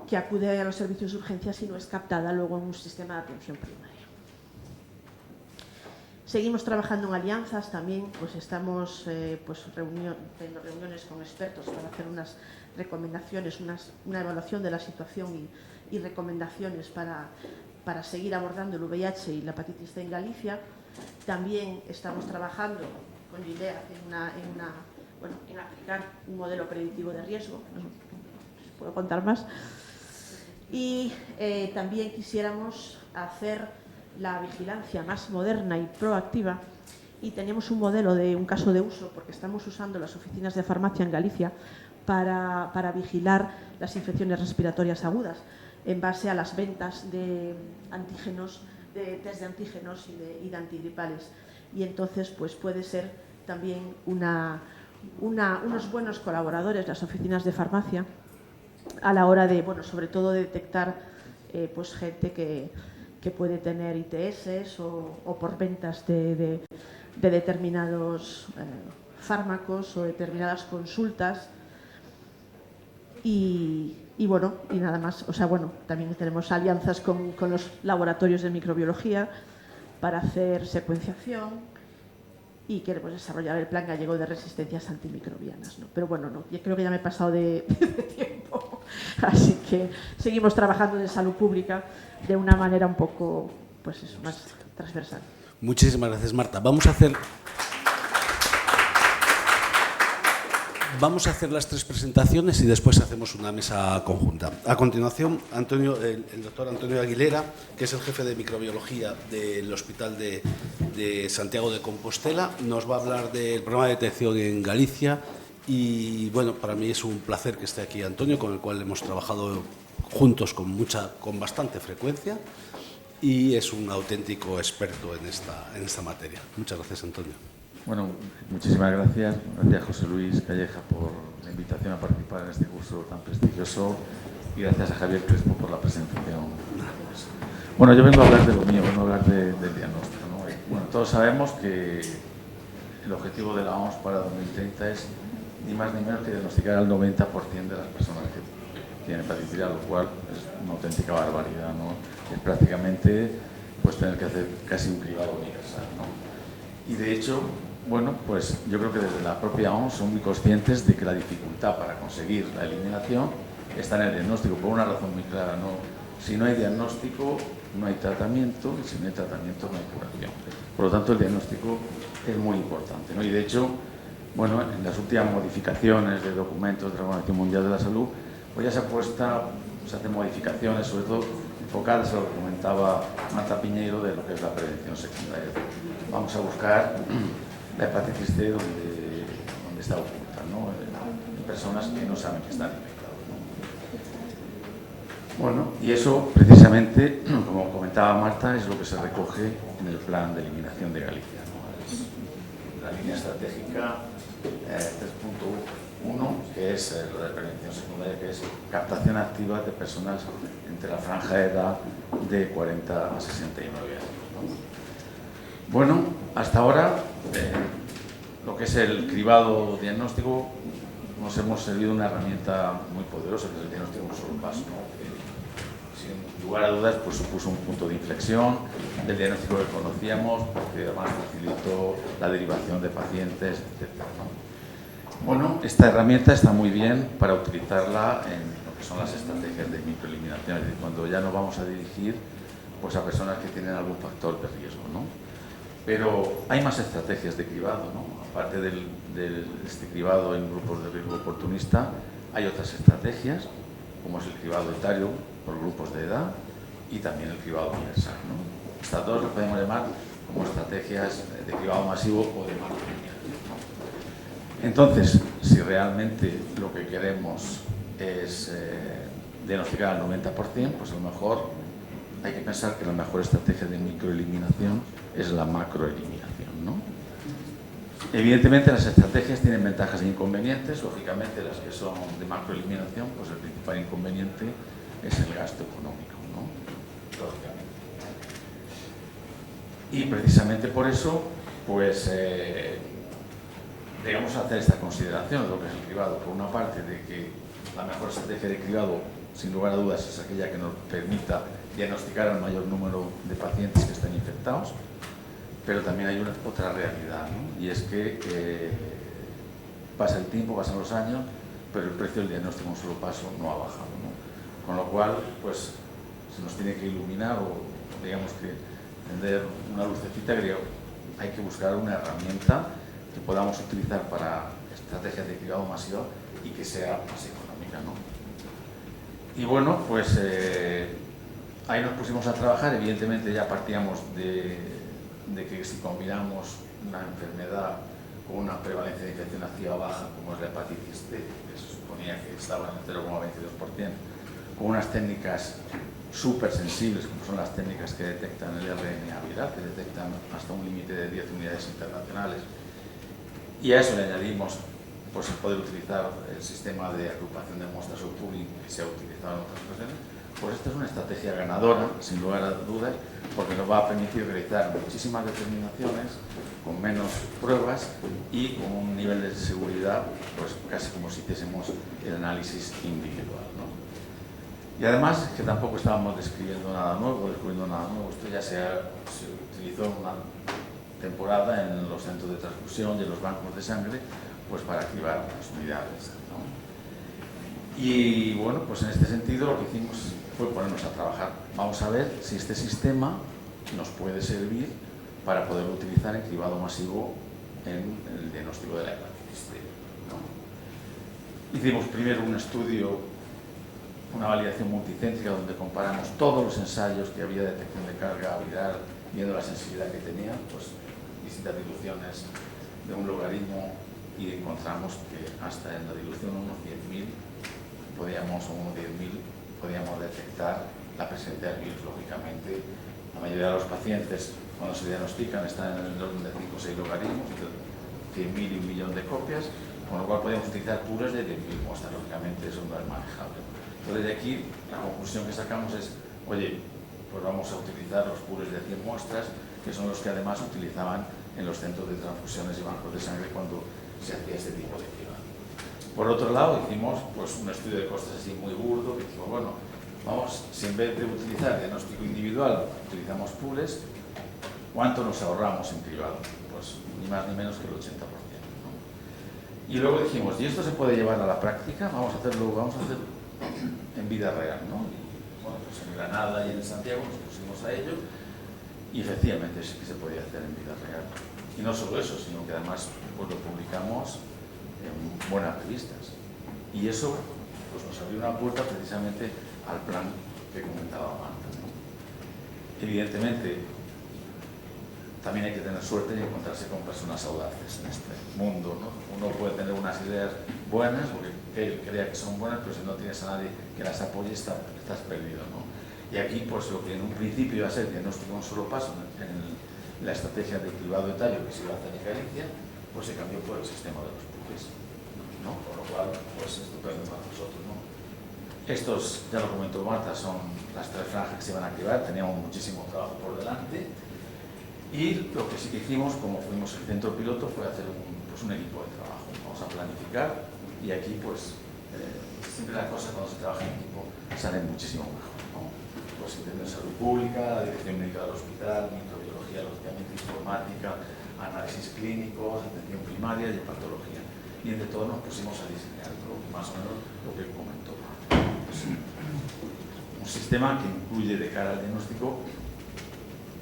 que acude a los servicios de urgencias y no es captada luego en un sistema de atención primaria. Seguimos trabajando en alianzas también, pues estamos teniendo reuniones con expertos para hacer unas recomendaciones, una evaluación de la situación y recomendaciones para seguir abordando el VIH y la hepatitis C en Galicia. También estamos trabajando con Gilea en aplicar un modelo predictivo de riesgo, no sé si puedo contar más. Y también quisiéramos hacer la vigilancia más moderna y proactiva, y tenemos un modelo de un caso de uso porque estamos usando las oficinas de farmacia en Galicia para vigilar las infecciones respiratorias agudas en base a las ventas de antígenos, de test de antígenos y de antigripales. Y entonces pues puede ser también unos buenos colaboradores las oficinas de farmacia a la hora de, sobre todo de detectar gente que puede tener ITS o por ventas de determinados fármacos o determinadas consultas. Y nada más. También tenemos alianzas con los laboratorios de microbiología para hacer secuenciación y queremos desarrollar el Plan Gallego de Resistencias Antimicrobianas, ¿no? Pero yo creo que ya me he pasado de tiempo, así que seguimos trabajando en salud pública de una manera un poco más transversal. Muchísimas gracias, Marta. Vamos a hacer las 3 presentaciones y después hacemos una mesa conjunta. A continuación, el doctor Antonio Aguilera, que es el jefe de microbiología del Hospital de Santiago de Compostela, nos va a hablar del programa de detección en Galicia Y bueno, para mí es un placer que esté aquí Antonio, con el cual hemos trabajado juntos con bastante frecuencia, y es un auténtico experto en esta materia. Muchas gracias, Antonio. Bueno, muchísimas gracias. Gracias, José Luis Calleja, por la invitación a participar en este curso tan prestigioso, y gracias a Javier Crespo por la presentación. Bueno, yo vengo a hablar de lo mío, vengo a hablar del diagnóstico, ¿no? Bueno, todos sabemos que el objetivo de la OMS para 2030 es ni más ni menos que diagnosticar al 90% de las personas que tienen hepatitis viral, lo cual es una auténtica barbaridad, ¿no? Es prácticamente pues tener que hacer casi un cribado universal, ¿no? Y de hecho, bueno, pues yo creo que desde la propia OMS son muy conscientes de que la dificultad para conseguir la eliminación está en el diagnóstico, por una razón muy clara, ¿no? Si no hay diagnóstico, no hay tratamiento, y si no hay tratamiento, no hay curación. Por lo tanto, el diagnóstico es muy importante, ¿no? Y de hecho, bueno, en las últimas modificaciones de documentos de la Organización Mundial de la Salud, pues ya se hacen modificaciones, sobre todo enfocadas a lo que comentaba Marta Piñeiro de lo que es la prevención secundaria. Vamos a buscar la hepatitis C donde está oculta, ¿no? En personas que no saben que están infectadas, ¿no? Bueno, y eso precisamente, como comentaba Marta, es lo que se recoge en el plan de eliminación de Galicia, ¿no? Es la línea estratégica 3.1, que es lo de prevención secundaria, que es captación activa de personas entre la franja de edad de 40 a 69 años, ¿no? Bueno, hasta ahora lo que es el cribado diagnóstico nos hemos servido de una herramienta muy poderosa, que es el diagnóstico en un solo paso, ¿no? Sin lugar a dudas, pues supuso un punto de inflexión del diagnóstico que conocíamos, porque además facilitó la derivación de pacientes, etc., ¿no? Bueno, esta herramienta está muy bien para utilizarla en lo que son las estrategias de microeliminación, es decir, cuando ya nos vamos a dirigir pues, a personas que tienen algún factor de riesgo, ¿no? Pero hay más estrategias de cribado, ¿no? Aparte de este cribado en grupos de riesgo oportunista, hay otras estrategias, como es el cribado etario por grupos de edad y también el cribado universal, ¿no? Estas dos las podemos llamar como estrategias de cribado masivo o de macroeliminación, ¿no? Entonces, si realmente lo que queremos es diagnosticar al 90%, pues a lo mejor hay que pensar que la mejor estrategia de microeliminación es la macroeliminación, ¿no? Evidentemente las estrategias tienen ventajas e inconvenientes. Lógicamente las que son de macroeliminación, pues el principal inconveniente es el gasto económico, ¿no? Lógicamente. Y precisamente por eso, pues debemos hacer esta consideración de lo que es el cribado. Por una parte, de que la mejor estrategia de cribado, sin lugar a dudas, es aquella que nos permita diagnosticar al mayor número de pacientes que estén infectados, pero también hay otra realidad, ¿no? Y es que pasa el tiempo, pasan los años, pero el precio del diagnóstico en un solo paso no ha bajado, ¿no? Con lo cual, pues, se nos tiene que iluminar o, digamos que, encender una lucecita, creo, hay que buscar una herramienta que podamos utilizar para estrategias de cribado masivo y que sea más económica, ¿no? Y bueno, pues ahí nos pusimos a trabajar. Evidentemente ya partíamos de que si combinamos una enfermedad con una prevalencia de infección activa baja, como es la hepatitis C, que se suponía que estaba en el 0,22%, con unas técnicas súper sensibles, como son las técnicas que detectan el RNA viral, que detectan hasta un límite de 10 unidades internacionales, y a eso le añadimos pues, el poder utilizar el sistema de agrupación de muestras o pooling que se ha utilizado en otras ocasiones, pues esta es una estrategia ganadora, sin lugar a dudas, porque nos va a permitir realizar muchísimas determinaciones con menos pruebas y con un nivel de seguridad pues casi como si hiciésemos el análisis individual, ¿no? Y además que tampoco estábamos descubriendo nada nuevo, esto ya se utilizó en una temporada en los centros de transfusión y en los bancos de sangre pues para activar las unidades, ¿no? Y bueno, pues en este sentido lo que hicimos fue ponernos a trabajar. Vamos a ver si este sistema nos puede servir para poder utilizar en cribado masivo en el diagnóstico de la hepatitis C, ¿no? Hicimos primero un estudio, una validación multicéntrica donde comparamos todos los ensayos que había de detección de carga viral, viendo la sensibilidad que tenían, pues distintas diluciones de un logaritmo y encontramos que hasta en la dilución unos 10.000 podíamos detectar la presencia del virus. Lógicamente, la mayoría de los pacientes, cuando se diagnostican, están en el orden de 5 o 6 logaritmos, de 100.000 y 1 millón de copias, con lo cual podemos utilizar pools de 10.000 muestras. Lógicamente, eso no es manejable. Entonces, de aquí, la conclusión que sacamos es, oye, pues vamos a utilizar los pools de 100 muestras, que son los que además utilizaban en los centros de transfusiones y bancos de sangre cuando se hacía este tipo de cribado. Por otro lado, hicimos pues, un estudio de costes así muy burdo, que dijimos, bueno, vamos, si en vez de utilizar diagnóstico individual, utilizamos pools, ¿cuánto nos ahorramos en cribado? Pues ni más ni menos que el 80%. ¿no? Y luego dijimos, ¿y esto se puede llevar a la práctica? Vamos a hacerlo en vida real, ¿no? Y, bueno, pues en Granada y en Santiago nos pusimos a ello y efectivamente sí que se podía hacer en vida real. Y no solo eso, sino que además pues, lo publicamos en buenas revistas. Y eso pues, nos abrió una puerta precisamente al plan que comentaba Marta, ¿no? Evidentemente, también hay que tener suerte y encontrarse con personas audaces en este mundo, ¿no? Uno puede tener unas ideas buenas, porque él crea que son buenas, pero si no tienes a nadie que las apoye, estás perdido, ¿no? Y aquí, pues lo que en un principio iba a ser diagnóstico un solo paso en la estrategia de cribado de tallo que se iba a hacer en Galicia, pues se cambió por el sistema de los pools, ¿no? Por lo cual, pues estupendo para nosotros, ¿no? Estos, ya lo comentó Marta, son las 3 franjas que se iban a cribar, teníamos muchísimo trabajo por delante. Y lo que sí que hicimos, como fuimos el centro piloto, fue hacer un equipo de trabajo. Vamos a planificar y aquí, pues, siempre las cosas cuando se trabaja en equipo salen muchísimo mejor, ¿no? Pues Intendencia de Salud Pública, la Dirección Médica del Hospital, Microbiología, lógicamente informática, análisis clínicos, atención primaria y patología. Y entre todos nos pusimos a diseñar más o menos lo que comentó. Pues, un sistema que incluye de cara al diagnóstico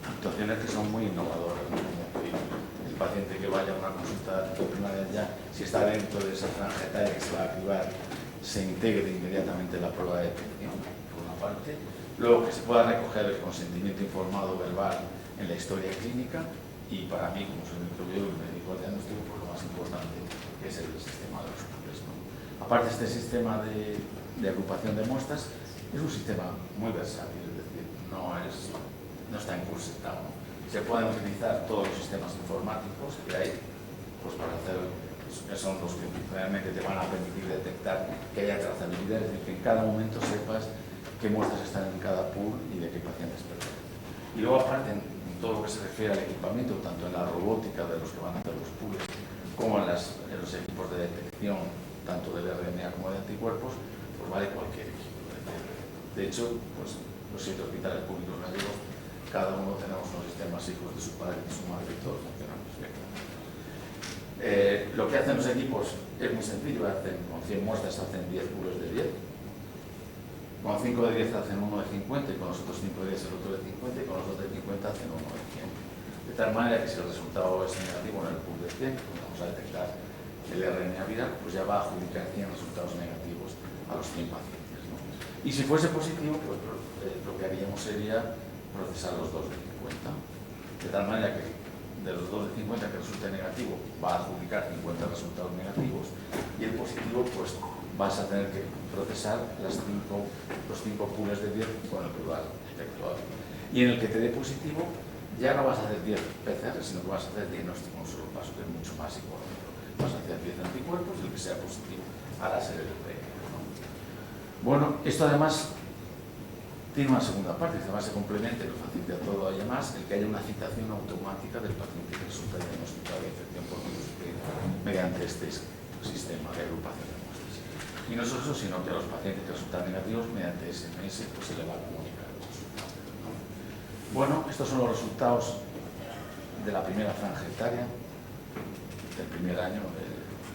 actuaciones que son muy innovadoras, ¿no? El paciente que vaya a una consulta primaria ya, si está dentro de esa franja etaria que se va a cribar, se integre inmediatamente la prueba de detección, por una parte. Luego que se pueda recoger el consentimiento informado verbal en la historia clínica y para mí, como soy microbiólogo y médico diagnóstico, pues lo más importante que es el sistema de los pools, ¿no? Aparte, este sistema de agrupación de muestras es un sistema muy versátil, es decir, no está encorsetado, ¿no? Se pueden utilizar todos los sistemas informáticos que hay pues para hacer, que son los que realmente te van a permitir detectar que haya trazabilidad, es decir, que en cada momento sepas qué muestras están en cada pool y de qué pacientes pertenecen. Y luego, aparte, en todo lo que se refiere al equipamiento, tanto en la robótica de los que van a hacer los pools, como en los equipos de detección, tanto del RNA como de anticuerpos, pues vale cualquier equipo. De hecho, pues los 7 hospitales públicos gallegos, cada uno tenemos unos sistemas hijos de su padre y de su madre y todos funcionan perfectamente. Lo que hacen los equipos es muy sencillo, con 100 muestras hacen 10 pools de 10, con 5 de 10 hacen uno de 50 y con los otros 5 de 10 el otro de 50 y con los otros de 50 hacen uno de 100. De tal manera que si el resultado es negativo en el pool de 100, pues vamos a detectar el RNA viral, pues ya va a adjudicar 100 resultados negativos a los 100 pacientes, ¿no? Y si fuese positivo, pues lo que haríamos sería procesar los 2 de 50, de tal manera que de los 2 de 50 que resulte negativo va a adjudicar 50 resultados negativos y el positivo pues vas a tener que procesar los 5 pools de 10 con el plural efectuado. Y en el que te dé positivo ya no vas a hacer 10 PCR, sino que vas a hacer diagnóstico en un solo paso, que es mucho más económico. Vas a hacer 10 anticuerpos y el que sea positivo hará ser el PCR, ¿no? Bueno, esto además tiene una segunda parte, que además se complementa y lo facilita todo y además el que haya una citación automática del paciente que resulta diagnosticado de infección por virus mediante este sistema de agrupación de muestras. Y no solo eso, sino que a los pacientes que resultan negativos mediante SMS pues se le va a comunicar el resultado, ¿no? Bueno, estos son los resultados de la primera franja etaria del primer año,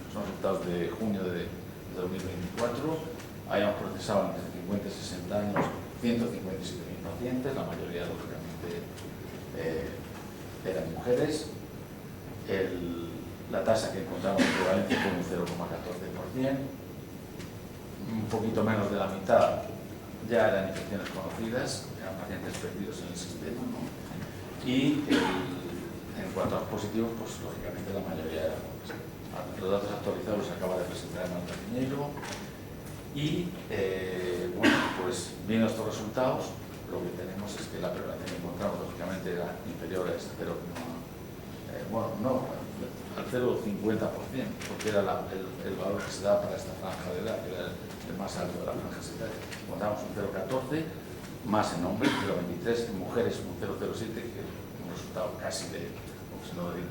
son resultados de junio de 2024. Hayamos procesado entre 50 y 60 años 157.000 pacientes, la mayoría lógicamente eran mujeres. La tasa que encontramos de prevalencia fue un 0,14%, un poquito menos de la mitad ya eran infecciones conocidas, eran pacientes perdidos en el sistema, ¿no? Y en cuanto a los positivos, pues lógicamente la mayoría eran los datos actualizados los acaba de presentar Marta Piñeiro. Y, bueno, pues viendo estos resultados, lo que tenemos es que la prevalencia que encontramos, lógicamente, era inferior a este 0, bueno, no, al 0,50%, porque era el valor que se da para esta franja de edad, que era el más alto de la franja etaria. Encontramos un 0,14, más en hombres, 0,23, en mujeres un 0,07, que es un resultado casi de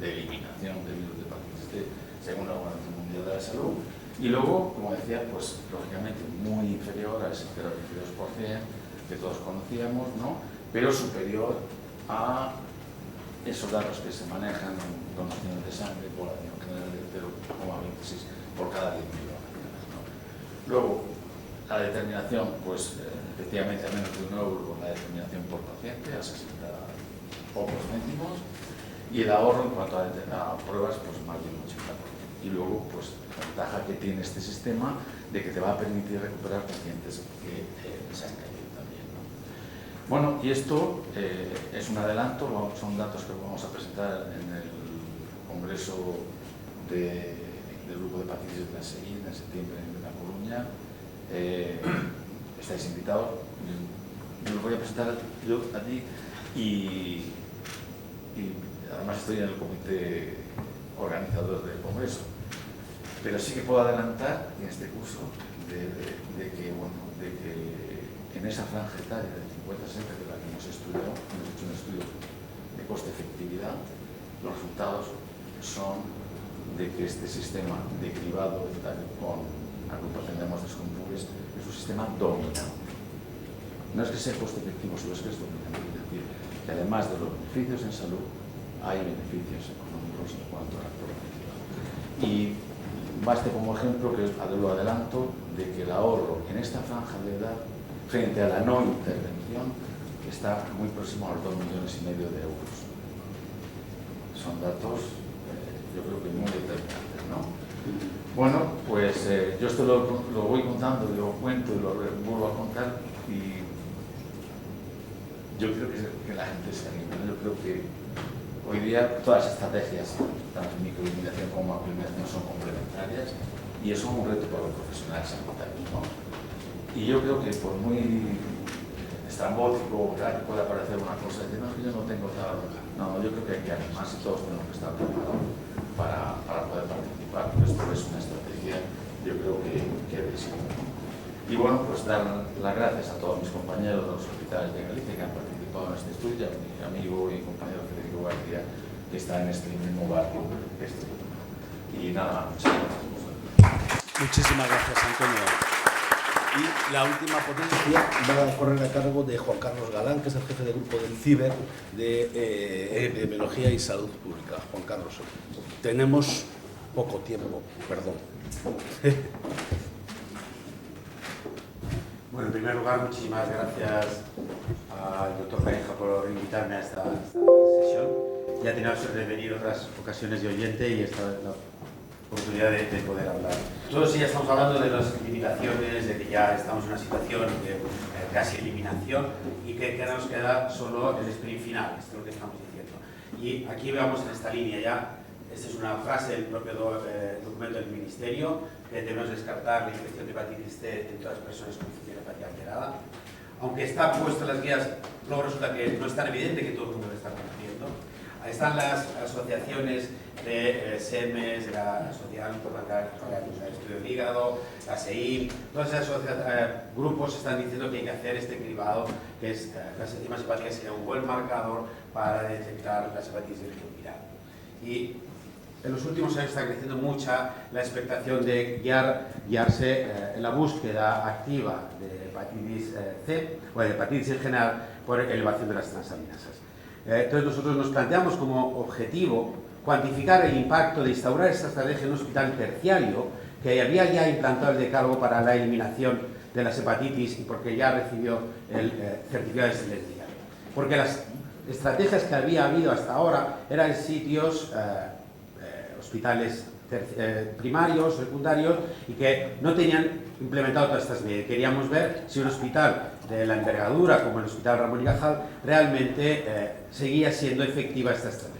eliminación de virus de hepatitis C, según la Organización Mundial de la Salud. Y luego, como decía, pues lógicamente muy inferior a ese 0,22% que todos conocíamos, ¿no? Pero superior a esos datos que se manejan en donaciones de sangre, población general de 0,26 por cada 10.000 donaciones, ¿no? Luego, la determinación, pues efectivamente a menos de €1 con la determinación por paciente, a 60 pocos céntimos, y el ahorro en cuanto a pruebas, pues más de un 80%. Y luego, pues la ventaja que tiene este sistema de que te va a permitir recuperar pacientes que se han caído también, ¿no? Bueno, y esto es un adelanto, son datos que vamos a presentar en el Congreso del Grupo de Hepatitis de la SEI en septiembre en La Coruña. Estáis invitados, yo lo voy a presentar yo allí y además estoy en el comité organizador del Congreso. Pero sí que puedo adelantar en este curso de que en esa franja etaria de 50-60 de la que hemos estudiado, hemos hecho un estudio de coste-efectividad, los resultados son de que este sistema de cribado etario con agrupación de muestras comunes es un sistema dominante. No es que sea coste-efectivo, sino es que es dominante. Es decir, que además de los beneficios en salud, hay beneficios económicos en cuanto a la productividad. Y baste como ejemplo, que lo adelanto, de que el ahorro en esta franja de edad frente a la no intervención está muy próximo a los 2,5 millones de euros. Son datos, yo creo que muy determinantes, ¿no? Bueno, pues yo esto lo voy contando, lo cuento y lo vuelvo a contar y yo creo que la gente se anima. Yo creo que hoy día todas las estrategias, tanto microeliminación como macroeliminación, son complementarias y eso es un reto para los profesionales sanitarios, ¿no? Y yo creo que por muy estrambótico o que pueda parecer una cosa, de no, yo no tengo tal, no, yo creo que hay que animarse, todos tenemos que estar preparados para poder participar, porque esto es una estrategia, yo creo que de éxito. Y bueno, pues dar las gracias a todos mis compañeros de los hospitales de Galicia que han participado en este estudio, a mi amigo y compañero Federico García, que está en este mismo barrio que estoy. Y nada, muchas gracias. Muchísimas gracias, Antonio. Y la última ponencia va a correr a cargo de Juan Carlos Galán, que es el jefe de grupo del CIBER de Epidemiología y Salud Pública. Juan Carlos, tenemos poco tiempo, perdón. Bueno, en primer lugar, muchísimas gracias al doctor Calleja por invitarme a esta sesión. Ya he tenido la suerte de venir otras ocasiones de oyente y esta es la oportunidad de poder hablar. Todos ya estamos hablando de las limitaciones, de que ya estamos en una situación de casi eliminación y que nos queda solo el sprint final, esto es lo que estamos diciendo. Y aquí veamos en esta línea ya, esta es una frase del propio documento del Ministerio, que debemos descartar la infección de hepatitis C en todas las personas con fisiopatía alterada. Aunque está puesto en las guías, luego resulta que no es tan evidente que todo el mundo lo está conociendo. Ahí están las asociaciones de SEMES, de la Sociedad para el Estudio del Hígado, la SEIM, todos esos grupos están diciendo que hay que hacer este cribado, que es las enzimas hepáticas sería un buen marcador para detectar las hepatitis de origen viral. Y en los últimos años está creciendo mucha la expectación de guiarse en la búsqueda activa de hepatitis C o de hepatitis en general por elevación de las transaminasas. Entonces nosotros nos planteamos como objetivo cuantificar el impacto de instaurar esta estrategia en un hospital terciario que había ya implantado el decálogo para la eliminación de las hepatitis y porque ya recibió el certificado de excelencia. Porque las estrategias que había habido hasta ahora eran sitios hospitales primarios, secundarios, y que no tenían implementado todas estas medidas. Queríamos ver si un hospital de la envergadura como el Hospital Ramón y Cajal realmente seguía siendo efectiva esta estrategia.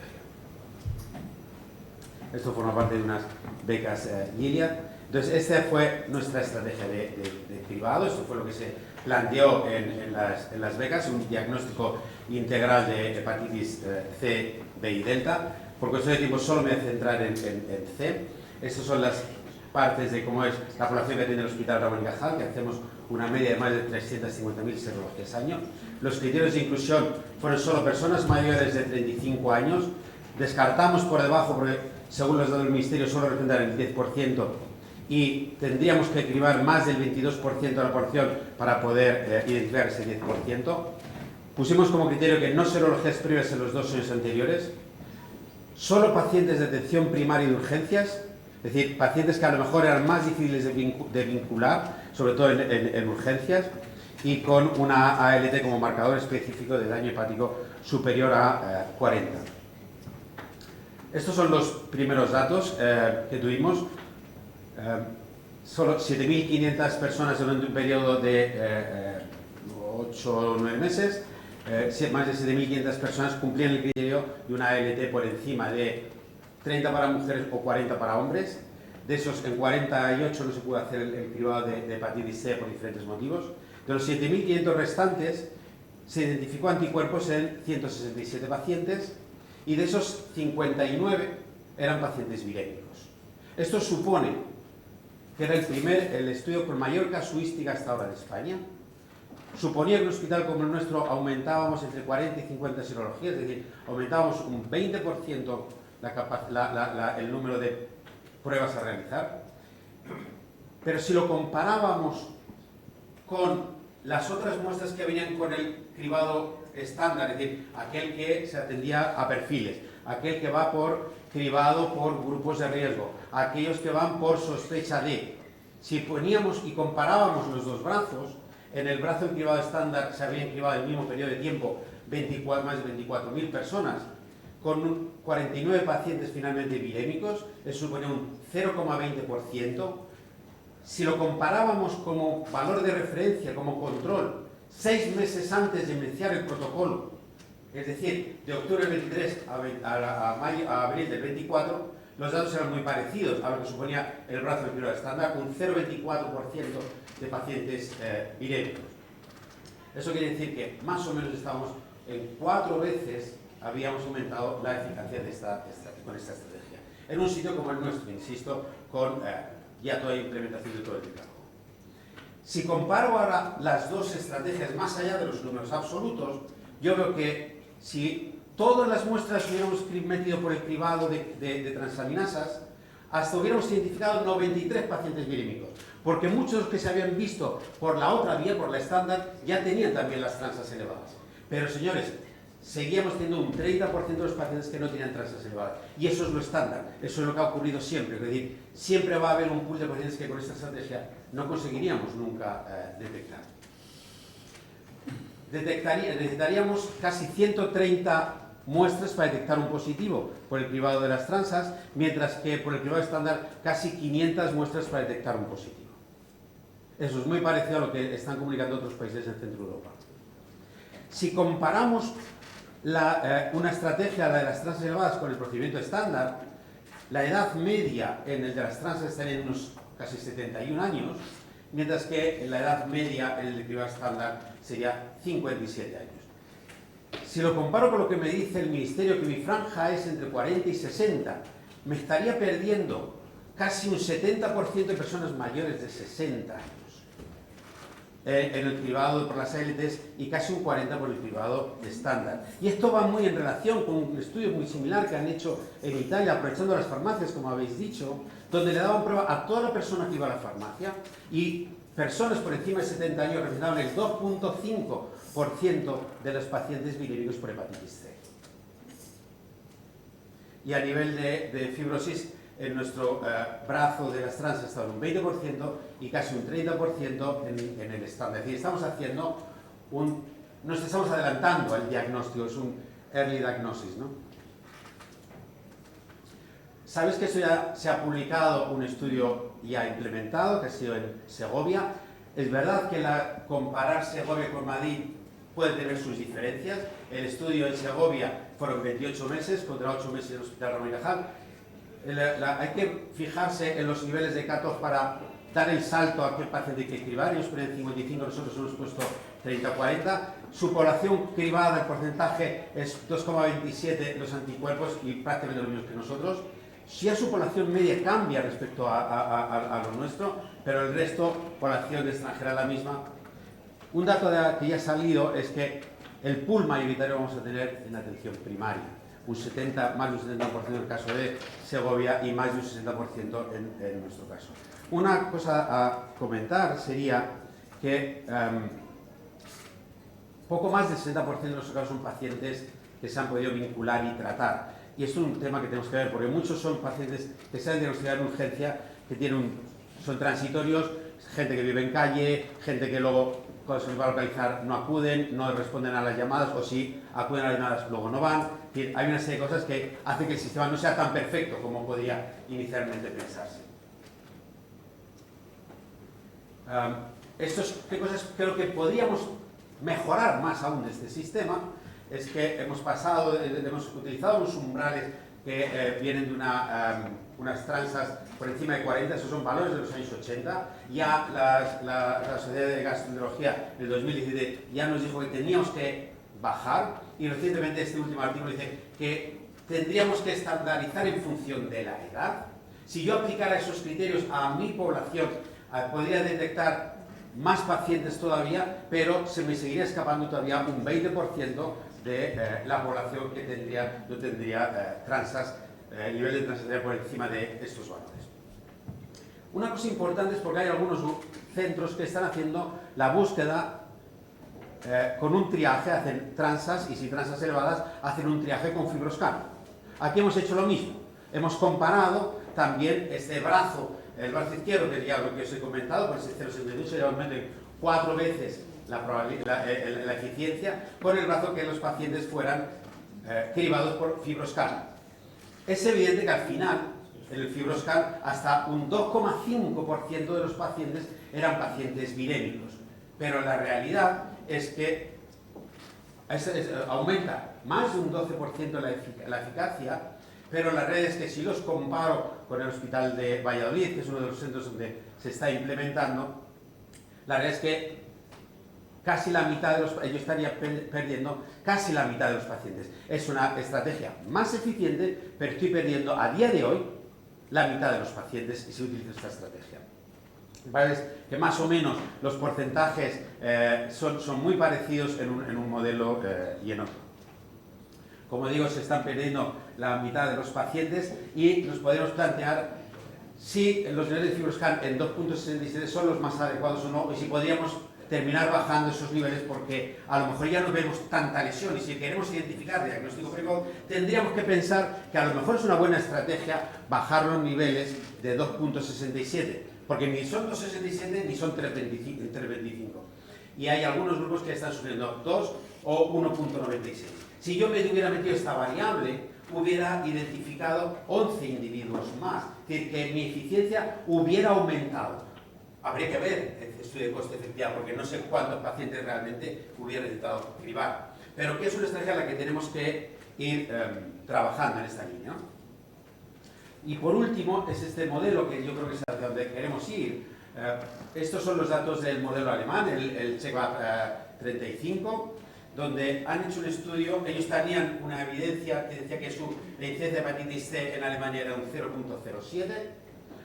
Esto forma parte de unas becas Gilead. Entonces, esta fue nuestra estrategia de cribado. Esto fue lo que se planteó en las becas, un diagnóstico integral de hepatitis C, B y delta. Por cuestión de tiempo solo me voy a centrar en C. Estas son las partes de cómo es la población que tiene el Hospital Ramón y Cajal, que hacemos una media de más de 350.000 serologías al año. Los criterios de inclusión fueron solo personas mayores de 35 años. Descartamos por debajo, porque según los datos del Ministerio solo representan el 10%, y tendríamos que cribar más del 22% de la población para poder identificar ese 10%. Pusimos como criterio que no serologías previas en los 2 años anteriores, solo pacientes de atención primaria y de urgencias, es decir, pacientes que a lo mejor eran más difíciles de vincular, sobre todo en urgencias, y con una ALT como marcador específico de daño hepático superior a 40. Estos son los primeros datos que tuvimos. Solo 7.500 personas durante un periodo de 8 o 9 meses. Más de 7.500 personas cumplían el criterio de una ALT por encima de 30 para mujeres o 40 para hombres. De esos, en 48 no se pudo hacer el cribado de hepatitis C por diferentes motivos. De los 7.500 restantes, se identificó anticuerpos en 167 pacientes y de esos 59 eran pacientes virémicos. Esto supone que era el estudio con mayor casuística hasta ahora de España. Suponía que en un hospital como el nuestro aumentábamos entre 40 y 50 serologías, es decir, aumentábamos un 20% el número de pruebas a realizar. Pero si lo comparábamos con las otras muestras que venían con el cribado estándar, es decir, aquel que se atendía a perfiles, aquel que va por cribado por grupos de riesgo, aquellos que van por sospecha de. Si poníamos y comparábamos los dos brazos, en el brazo del cribado estándar se habían cribado en el mismo periodo de tiempo más de 24.000 personas, con 49 pacientes finalmente virémicos, eso suponía un 0,20%. Si lo comparábamos como valor de referencia, como control, 6 meses antes de iniciar el protocolo, es decir, de octubre del 23 a abril del 24, los datos eran muy parecidos a lo que suponía el brazo del cribado estándar, un 0,24% de pacientes virémicos. Eso quiere decir que más o menos estábamos en 4 veces habíamos aumentado la eficacia con esta estrategia. En un sitio como el nuestro, insisto, con ya toda implementación de todo el trabajo. Si comparo ahora las dos estrategias más allá de los números absolutos, yo veo que si todas las muestras hubiéramos metido por el cribado de transaminasas, hasta hubiéramos identificado 93 pacientes virémicos, porque muchos de los que se habían visto por la otra vía, por la estándar, ya tenían también las transas elevadas. Pero señores, seguíamos teniendo un 30% de los pacientes que no tenían transas elevadas. Y eso es lo estándar, eso es lo que ha ocurrido siempre. Es decir, siempre va a haber un pool de pacientes que con esta estrategia no conseguiríamos nunca detectar. Necesitaríamos casi 130 muestras para detectar un positivo por el cribado de las transas, mientras que por el cribado estándar casi 500 muestras para detectar un positivo. Eso es muy parecido a lo que están comunicando otros países en Centro Europa. Si comparamos una estrategia, la de las transas elevadas, con el procedimiento estándar, la edad media en el de las transas estaría en unos casi 71 años, mientras que la edad media en el de cribado estándar sería 57 años. Si lo comparo con lo que me dice el Ministerio, que mi franja es entre 40 y 60, me estaría perdiendo casi un 70% de personas mayores de 60 años en el cribado por las ALTs y casi un 40% por el cribado estándar. Y esto va muy en relación con un estudio muy similar que han hecho en Italia, aprovechando las farmacias, como habéis dicho, donde le daban prueba a toda la persona que iba a la farmacia y personas por encima de 70 años representaban el 2,5% de los pacientes virémicos por hepatitis C. Y a nivel de fibrosis, en nuestro brazo de las transas estaba en un 20% y casi un 30% en el estándar. Es decir, estamos haciendo nos estamos adelantando al diagnóstico, es un early diagnosis, ¿no? Sabéis que eso ya se ha publicado un estudio ya implementado, que ha sido en Segovia. Es verdad que comparar Segovia con Madrid puede tener sus diferencias. El estudio en Segovia fueron 28 meses contra 8 meses en el Hospital Ramón y Cajal. hay que fijarse en los niveles de cutoff para dar el salto a qué paciente hay que cribar. Ellos ponen 55, nosotros hemos puesto 30-40. Su población cribada, el porcentaje es 2,27 los anticuerpos y prácticamente lo mismo que nosotros. Si a su población media cambia respecto a lo nuestro, pero el resto, población extranjera la misma. Un dato que ya ha salido es que el pool mayoritario vamos a tener en atención primaria. Más de un 70% en el caso de Segovia y más de un 60% en nuestro caso. Una cosa a comentar sería que poco más del 60% de los casos son pacientes que se han podido vincular y tratar. Y es un tema que tenemos que ver, porque muchos son pacientes que se han diagnosticado en urgencia, que son transitorios, gente que vive en calle, gente que luego, cuando se les va a localizar, no acuden, no responden a las llamadas, o si acuden a las llamadas, luego no van. Hay una serie de cosas que hacen que el sistema no sea tan perfecto como podría inicialmente pensarse. ¿Qué cosas creo que podríamos mejorar más aún de este sistema? Es que hemos utilizado unos umbrales que vienen de unas transas por encima de 40, esos son valores de los años 80. Ya la Sociedad de Gastroenterología en el 2017 ya nos dijo que teníamos que bajar, y recientemente este último artículo dice que tendríamos que estandarizar en función de la edad. Si yo aplicara esos criterios a mi población, podría detectar más pacientes todavía, pero se me seguiría escapando todavía un 20% de la población que no tendría nivel de transacción por encima de estos valores. Una cosa importante es porque hay algunos centros que están haciendo la búsqueda con un triaje, hacen transas, y si transas elevadas, hacen un triaje con FibroScan. Aquí hemos hecho lo mismo. Hemos comparado también este brazo, el brazo izquierdo, que ya lo que os he comentado, pues el 0,78, ya aumenten 4 veces la eficiencia, con el brazo que los pacientes fueran cribados por FibroScan. Es evidente que al final, en el FibroScan, hasta un 2,5% de los pacientes eran pacientes virémicos. Pero la realidad es que aumenta más de un 12% la eficacia, pero la realidad es que si los comparo con el Hospital de Valladolid, que es uno de los centros donde se está implementando, la realidad es que casi la mitad de ellos estaría perdiendo casi la mitad de los pacientes. Es una estrategia más eficiente, pero estoy perdiendo a día de hoy la mitad de los pacientes si utilizo esta estrategia. Parece que más o menos los porcentajes son muy parecidos en un modelo y en otro. Como digo, se están perdiendo la mitad de los pacientes y nos podemos plantear si los niveles de FibroScan en 2.67 son los más adecuados o no, y si podríamos terminar bajando esos niveles, porque a lo mejor ya no vemos tanta lesión, y si queremos identificar diagnóstico precoz, tendríamos que pensar que a lo mejor es una buena estrategia bajar los niveles de 2.67, porque ni son 2.67 ni son 3.25. Y hay algunos grupos que están sufriendo 2 o 1.96. Si yo me hubiera metido esta variable, hubiera identificado 11 individuos más, es decir, que mi eficiencia hubiera aumentado. Habría que ver el estudio de coste-efectividad, porque no sé cuántos pacientes realmente hubiera necesitado cribar. Pero que es una estrategia en la que tenemos que ir trabajando en esta línea. Y por último, es este modelo que yo creo que es hacia donde queremos ir. Estos son los datos del modelo alemán, el CheckMap 35, donde han hecho un estudio. Ellos tenían una evidencia que decía que la incidencia de hepatitis C en Alemania era un 0.07.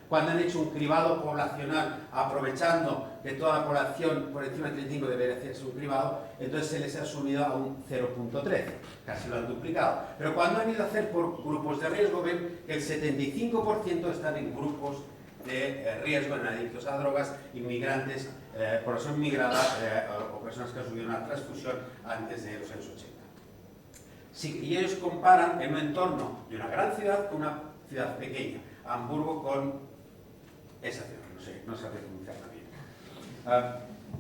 Cuando han hecho un cribado poblacional, aprovechando que toda la población por encima de 35 debería hacerse un cribado, entonces se les ha subido a un 0.13, casi lo han duplicado. Pero cuando han ido a hacer por grupos de riesgo, ven que el 75% están en grupos de riesgo, en adictos a drogas, inmigrantes, población migrada o personas que han subido una transfusión antes de los años 80. Y ellos comparan en un entorno de una gran ciudad con una ciudad pequeña, Hamburgo con esa ciudad, no sé pronunciar bien.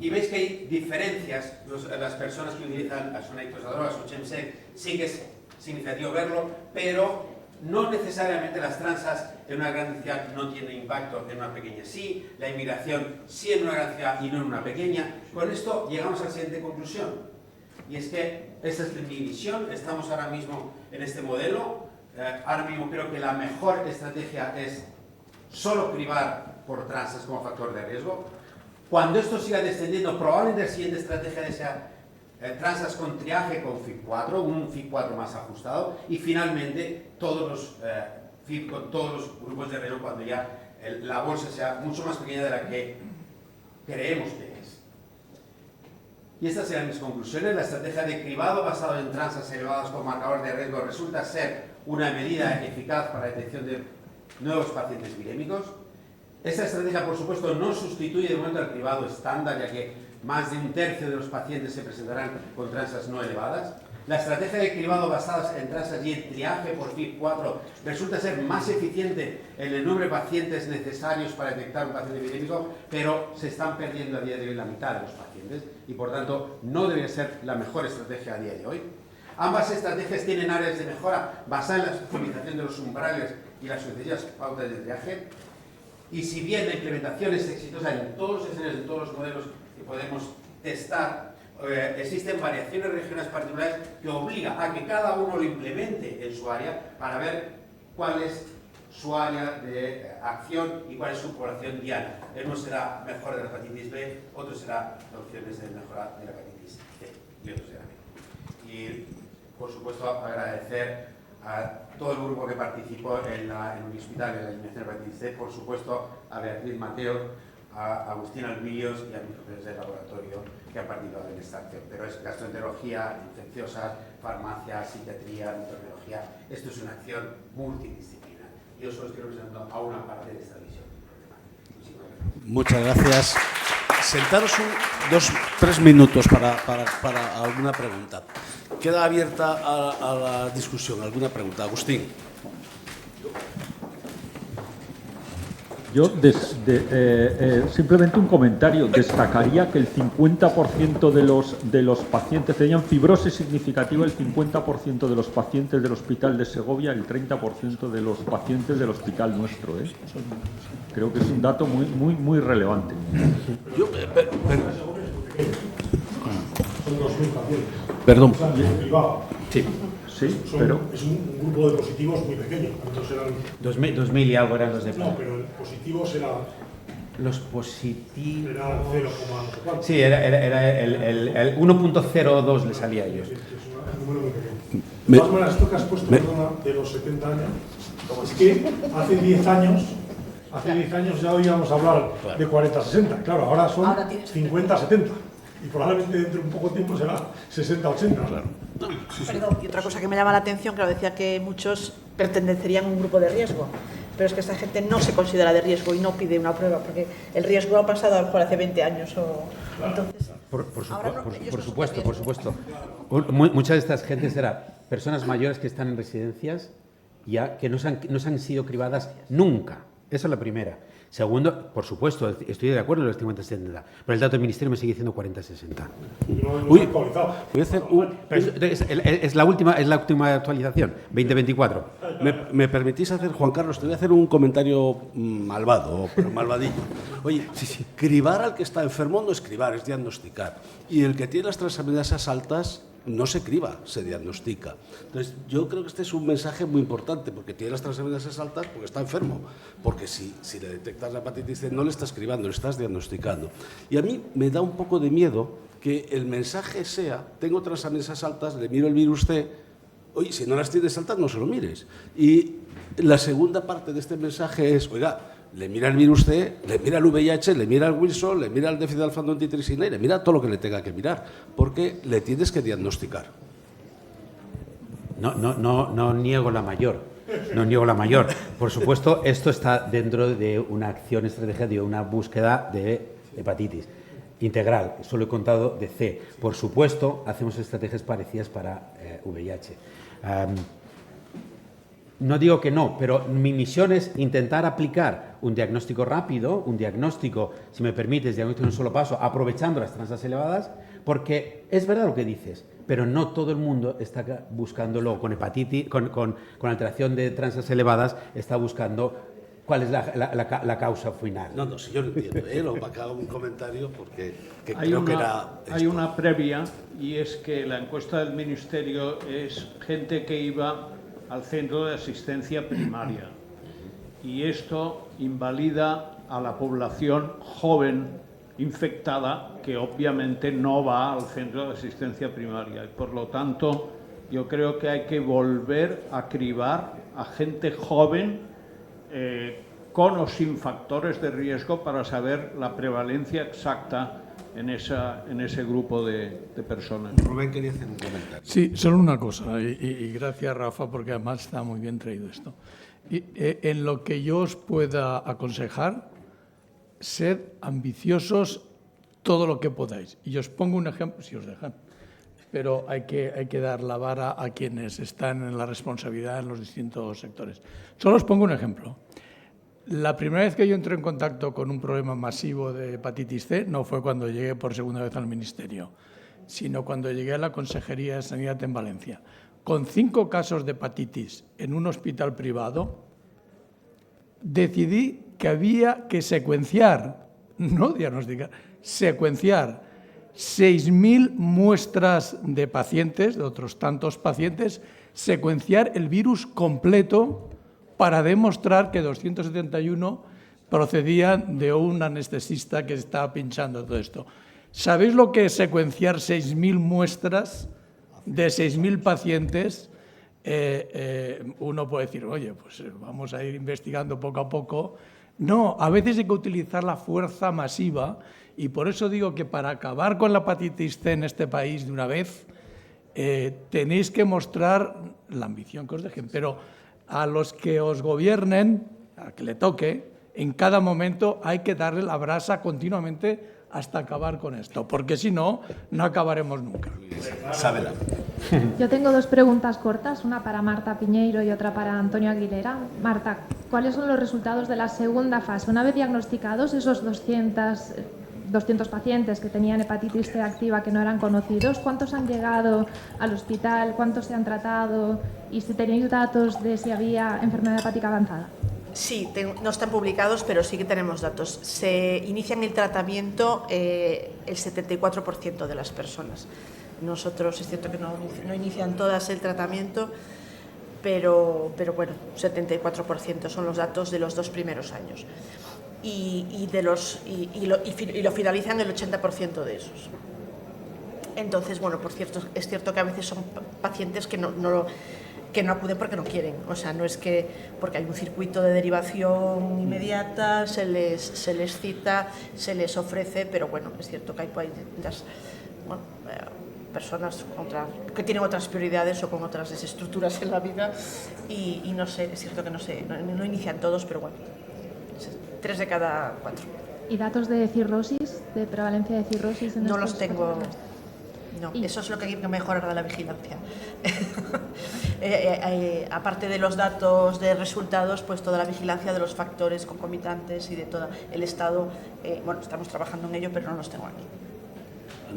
Y veis que hay diferencias. Las personas que utilizan son adictos a drogas o Chemsec, sí que es significativo verlo, pero no necesariamente las transas en una gran ciudad no tienen impacto en una pequeña. Sí, la inmigración sí en una gran ciudad y no en una pequeña. Con esto llegamos a la siguiente conclusión. Y es que esta es mi visión. Estamos ahora mismo en este modelo. ahora mismo creo que la mejor estrategia es solo cribar por transas como factor de riesgo. Cuando esto siga descendiendo, probablemente la siguiente estrategia sea transas con triaje con FIP4, un FIP4 más ajustado, y finalmente todos los FIP con todos los grupos de riesgo cuando ya la bolsa sea mucho más pequeña de la que creemos que es. Y estas serán mis conclusiones. La estrategia de cribado basado en transas elevadas con marcadores de riesgo resulta ser una medida eficaz para la detección de nuevos pacientes virémicos. Esta estrategia, por supuesto, no sustituye de momento al cribado estándar, ya que más de un tercio de los pacientes se presentarán con transas no elevadas. La estrategia de cribado basada en transas y en triaje por FIP4 resulta ser más eficiente en el número de pacientes necesarios para detectar un paciente virémico, pero se están perdiendo a día de hoy la mitad de los pacientes y, por tanto, no debería ser la mejor estrategia a día de hoy. Ambas estrategias tienen áreas de mejora basadas en la optimización de los umbrales y las sucesivas pautas de triaje. Y si bien la implementación es exitosa en todos los escenarios, en todos los modelos que podemos testar, existen variaciones regionales particulares que obligan a que cada uno lo implemente en su área para ver cuál es su área de acción y cuál es su población diana. Uno será mejor de la hepatitis B, otro será opciones de mejora de la hepatitis C y otro será B. Y, por supuesto, agradecer a todo el grupo que participó en el hospital en la eliminación de la hepatitis C, por supuesto a Beatriz Mateo, a Agustín Albillos y a mis profesores de laboratorio que han participado en esta acción. Pero es gastroenterología, infecciosas, farmacia, psiquiatría, microbiología. Esto es una acción multidisciplinar. Yo solo estoy representando a una parte de esta visión. Muchas gracias. Sentaros 2-3 minutos para alguna pregunta. Queda abierta a la discusión. ¿Alguna pregunta? Agustín. Yo simplemente un comentario. Destacaría que el 50% de los pacientes tenían fibrosis significativa, el 50% de los pacientes del Hospital de Segovia, el 30% de los pacientes del hospital nuestro. Creo que es un dato muy relevante. Son 2.000 pacientes. Perdón. Sí, pero es un grupo de positivos muy pequeño. ¿Cuántos eran? 2.000 y algo eran los de plata. No, pero positivos era... Los positivos... Era 0, no sé cuánto. Sí, era el 1.02 le salía a ellos. Sí, es un número muy pequeño. De todas maneras, esto que has puesto, perdona, de los 70 años, es que hace 10 años ya oíamos hablar de 40-60. Claro, ahora son 50-70. Y probablemente dentro de un poco tiempo será 60-80. Claro. Perdón, y otra cosa que me llama la atención, claro, decía que muchos pertenecerían a un grupo de riesgo, pero es que esta gente no se considera de riesgo y no pide una prueba, porque el riesgo ha pasado a lo mejor hace 20 años. Entonces, por supuesto. Muchas de estas gentes eran personas mayores que están en residencias ya que no se han sido cribadas nunca. Esa es la primera. Segundo, por supuesto, estoy de acuerdo en los 50-70, pero el dato del Ministerio me sigue diciendo 40-60. Uy, voy a hacer es la última actualización, 2024. ¿Me permitís hacer, Juan Carlos, te voy a hacer un comentario malvado, pero malvadillo? Oye, cribar al que está enfermo no es cribar, es diagnosticar. Y el que tiene las transaminasas altas no se criba, se diagnostica. Entonces, yo creo que este es un mensaje muy importante, porque tiene las transaminasas altas porque está enfermo. Porque si le detectas la hepatitis C, no le estás cribando, le estás diagnosticando. Y a mí me da un poco de miedo que el mensaje sea, tengo transaminasas altas, le miro el virus C, oye, si no las tienes altas, no se lo mires. Y la segunda parte de este mensaje es, oiga, le mira el virus C, le mira el VIH, le mira el Wilson, le mira el déficit de alfa-antitripsina y le mira todo lo que le tenga que mirar, porque le tienes que diagnosticar. No niego la mayor. No niego la mayor. Por supuesto, esto está dentro de una acción estratégica, de una búsqueda de hepatitis integral. Solo he contado de C. Por supuesto, hacemos estrategias parecidas para VIH. No digo que no, pero mi misión es intentar aplicar un diagnóstico rápido, un diagnóstico, si me permites, diagnóstico en un solo paso, aprovechando las transas elevadas, porque es verdad lo que dices, pero no todo el mundo está buscándolo con hepatitis, con alteración de transas elevadas, está buscando cuál es la causa final. No, si yo lo entiendo, lo hago un comentario porque hay una previa, y es que la encuesta del Ministerio es gente que iba al centro de asistencia primaria. Y esto invalida a la población joven infectada, que obviamente no va al centro de asistencia primaria. Y por lo tanto, yo creo que hay que volver a cribar a gente joven con o sin factores de riesgo para saber la prevalencia exacta en ese grupo de personas. Rubén quería hacer un comentario. Sí, solo una cosa, y gracias, Rafa, porque además está muy bien traído esto. En lo que yo os pueda aconsejar, sed ambiciosos todo lo que podáis. Y os pongo un ejemplo, si os dejan, pero hay que dar la vara a quienes están en la responsabilidad en los distintos sectores. Solo os pongo un ejemplo. La primera vez que yo entré en contacto con un problema masivo de hepatitis C no fue cuando llegué por segunda vez al Ministerio, sino cuando llegué a la Consejería de Sanidad en Valencia. Con 5 casos de hepatitis en un hospital privado, decidí que había que secuenciar, no diagnosticar, secuenciar 6.000 muestras de pacientes, de otros tantos pacientes, secuenciar el virus completo para demostrar que 271 procedían de un anestesista que estaba pinchando todo esto. ¿Sabéis lo que es secuenciar 6.000 muestras de 6.000 pacientes? Uno puede decir, oye, pues vamos a ir investigando poco a poco. No, a veces hay que utilizar la fuerza masiva y por eso digo que para acabar con la hepatitis C en este país de una vez, tenéis que mostrar la ambición que os dejen, pero a los que os gobiernen, a que le toque, en cada momento hay que darle la brasa continuamente hasta acabar con esto, porque si no, no acabaremos nunca. Sábela. Yo tengo 2 preguntas cortas, una para Marta Piñeiro y otra para Antonio Aguilera. Marta, ¿cuáles son los resultados de la segunda fase? Una vez diagnosticados esos 200 pacientes que tenían hepatitis C activa que no eran conocidos, ¿cuántos han llegado al hospital? ¿Cuántos se han tratado? ¿Y si tenéis datos de si había enfermedad hepática avanzada? Sí, no están publicados, pero sí que tenemos datos. Se inician el tratamiento el 74% de las personas. Nosotros, es cierto que no inician todas el tratamiento, pero bueno, 74% son los datos de los 2 primeros años. Y lo finalizan el 80% de esos. Entonces, bueno, por cierto, es cierto que a veces son pacientes que no acuden porque no quieren. O sea, no es que porque hay un circuito de derivación inmediata, se les cita, se les ofrece, pero bueno, es cierto que hay personas que tienen otras prioridades o con otras desestructuras en la vida y no sé, es cierto que no inician todos, pero bueno, 3 de cada 4. ¿Y datos de cirrosis, de prevalencia de cirrosis? No los tengo. No, eso es lo que hay que mejorar de la vigilancia. Aparte de los datos de resultados, pues toda la vigilancia de los factores concomitantes y de todo el estado, bueno, estamos trabajando en ello, pero no los tengo aquí.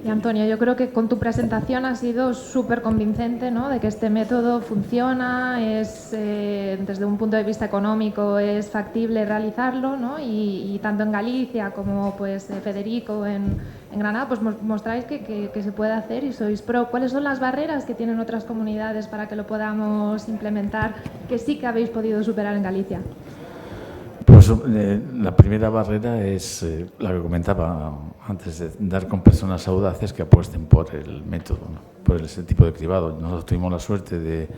Y Antonio, yo creo que con tu presentación ha sido súper convincente, ¿no?, de que este método funciona, desde un punto de vista económico es factible realizarlo, ¿no? Y tanto en Galicia como pues Federico en Granada, pues mostráis que se puede hacer y sois pro. ¿Cuáles son las barreras que tienen otras comunidades para que lo podamos implementar, que sí que habéis podido superar en Galicia? Pues la primera barrera es la que comentaba antes, de dar con personas audaces que apuesten por el método, ¿no?, por ese tipo de cribado. Nosotros tuvimos la suerte de,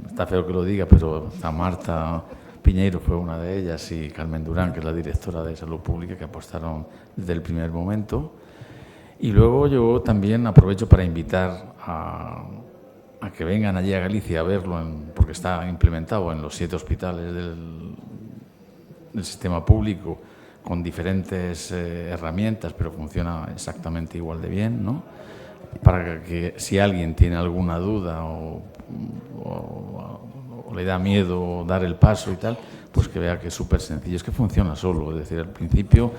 está feo que lo diga, pero Marta Piñeiro fue una de ellas y Carmen Durán, que es la directora de Salud Pública, que apostaron desde el primer momento. Y luego yo también aprovecho para invitar a que vengan allí a Galicia a verlo, porque está implementado en los 7 hospitales del sistema público, con diferentes herramientas, pero funciona exactamente igual de bien, ¿no?, para que si alguien tiene alguna duda o le da miedo dar el paso y tal, pues que vea que es súper sencillo, es que funciona solo. Es decir, al principio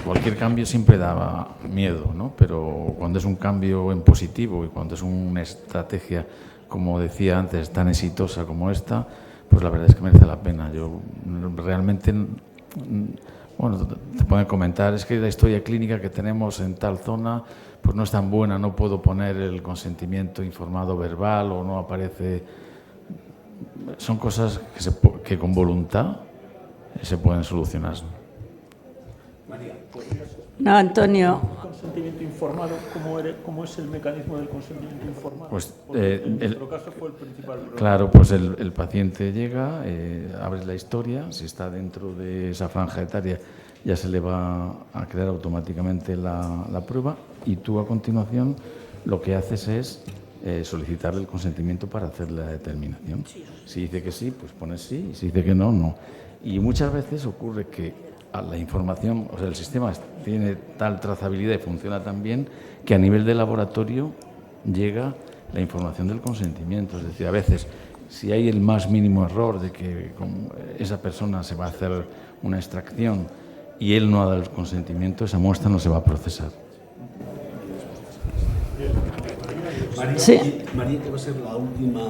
cualquier cambio siempre daba miedo, ¿no?, pero cuando es un cambio en positivo y cuando es una estrategia, como decía antes, tan exitosa como esta, pues la verdad es que merece la pena. Yo realmente, bueno, te pueden comentar, es que la historia clínica que tenemos en tal zona pues no es tan buena, no puedo poner el consentimiento informado verbal o no aparece son cosas que con voluntad se pueden solucionar. María, no, Antonio. Consentimiento informado, ¿cómo es el mecanismo del consentimiento informado? Pues, en nuestro caso fue el principal problema. Claro, pues el paciente llega, abres la historia, si está dentro de esa franja etaria ya se le va a crear automáticamente la prueba y tú a continuación lo que haces es solicitarle el consentimiento para hacer la determinación. Si dice que sí, pues pones sí, y si dice que no, no. Y muchas veces ocurre que la información, o sea, el sistema tiene tal trazabilidad y funciona tan bien que a nivel de laboratorio llega la información del consentimiento. Es decir, a veces, si hay el más mínimo error de que con esa persona se va a hacer una extracción y él no ha dado el consentimiento, esa muestra no se va a procesar. María, Sí. María, que va a ser la última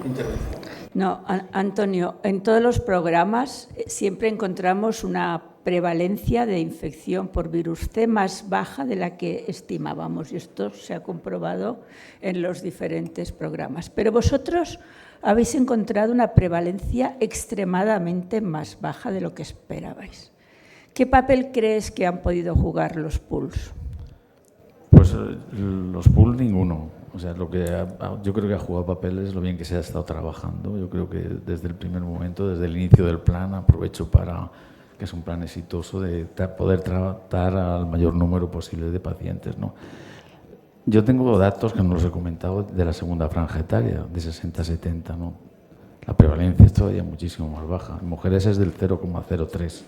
intervención. No, Antonio, en todos los programas siempre encontramos una prevalencia de infección por virus C más baja de la que estimábamos y esto se ha comprobado en los diferentes programas. Pero vosotros habéis encontrado una prevalencia extremadamente más baja de lo que esperabais. ¿Qué papel crees que han podido jugar los pools? Pues los pools ninguno. O sea, lo que yo creo que ha jugado papel es lo bien que se ha estado trabajando. Yo creo que desde el primer momento, desde el inicio del plan, aprovecho para que es un plan exitoso de poder tratar al mayor número posible de pacientes, ¿no? Yo tengo datos que no los he comentado de la segunda franja etaria, de 60 a 70, ¿no? La prevalencia es todavía muchísimo más baja. En mujeres es del 0,03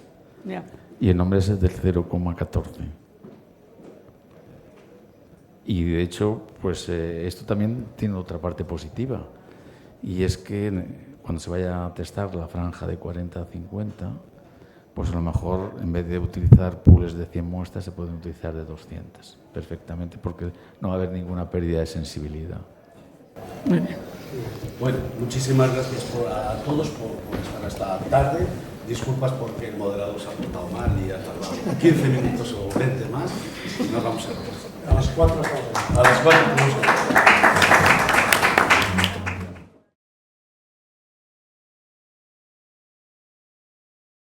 y en hombres es del 0,14. Y de hecho, pues esto también tiene otra parte positiva, y es que cuando se vaya a testar la franja de 40 a 50, pues a lo mejor en vez de utilizar pools de 100 muestras se pueden utilizar de 200 perfectamente, porque no va a haber ninguna pérdida de sensibilidad. Muy bien. Bueno, muchísimas gracias a todos por estar esta tarde. Disculpas porque el moderador se ha portado mal y ha tardado 15 minutos o 20 más y nos vamos a ver. A las 4 estamos. A las 4 tenemos que...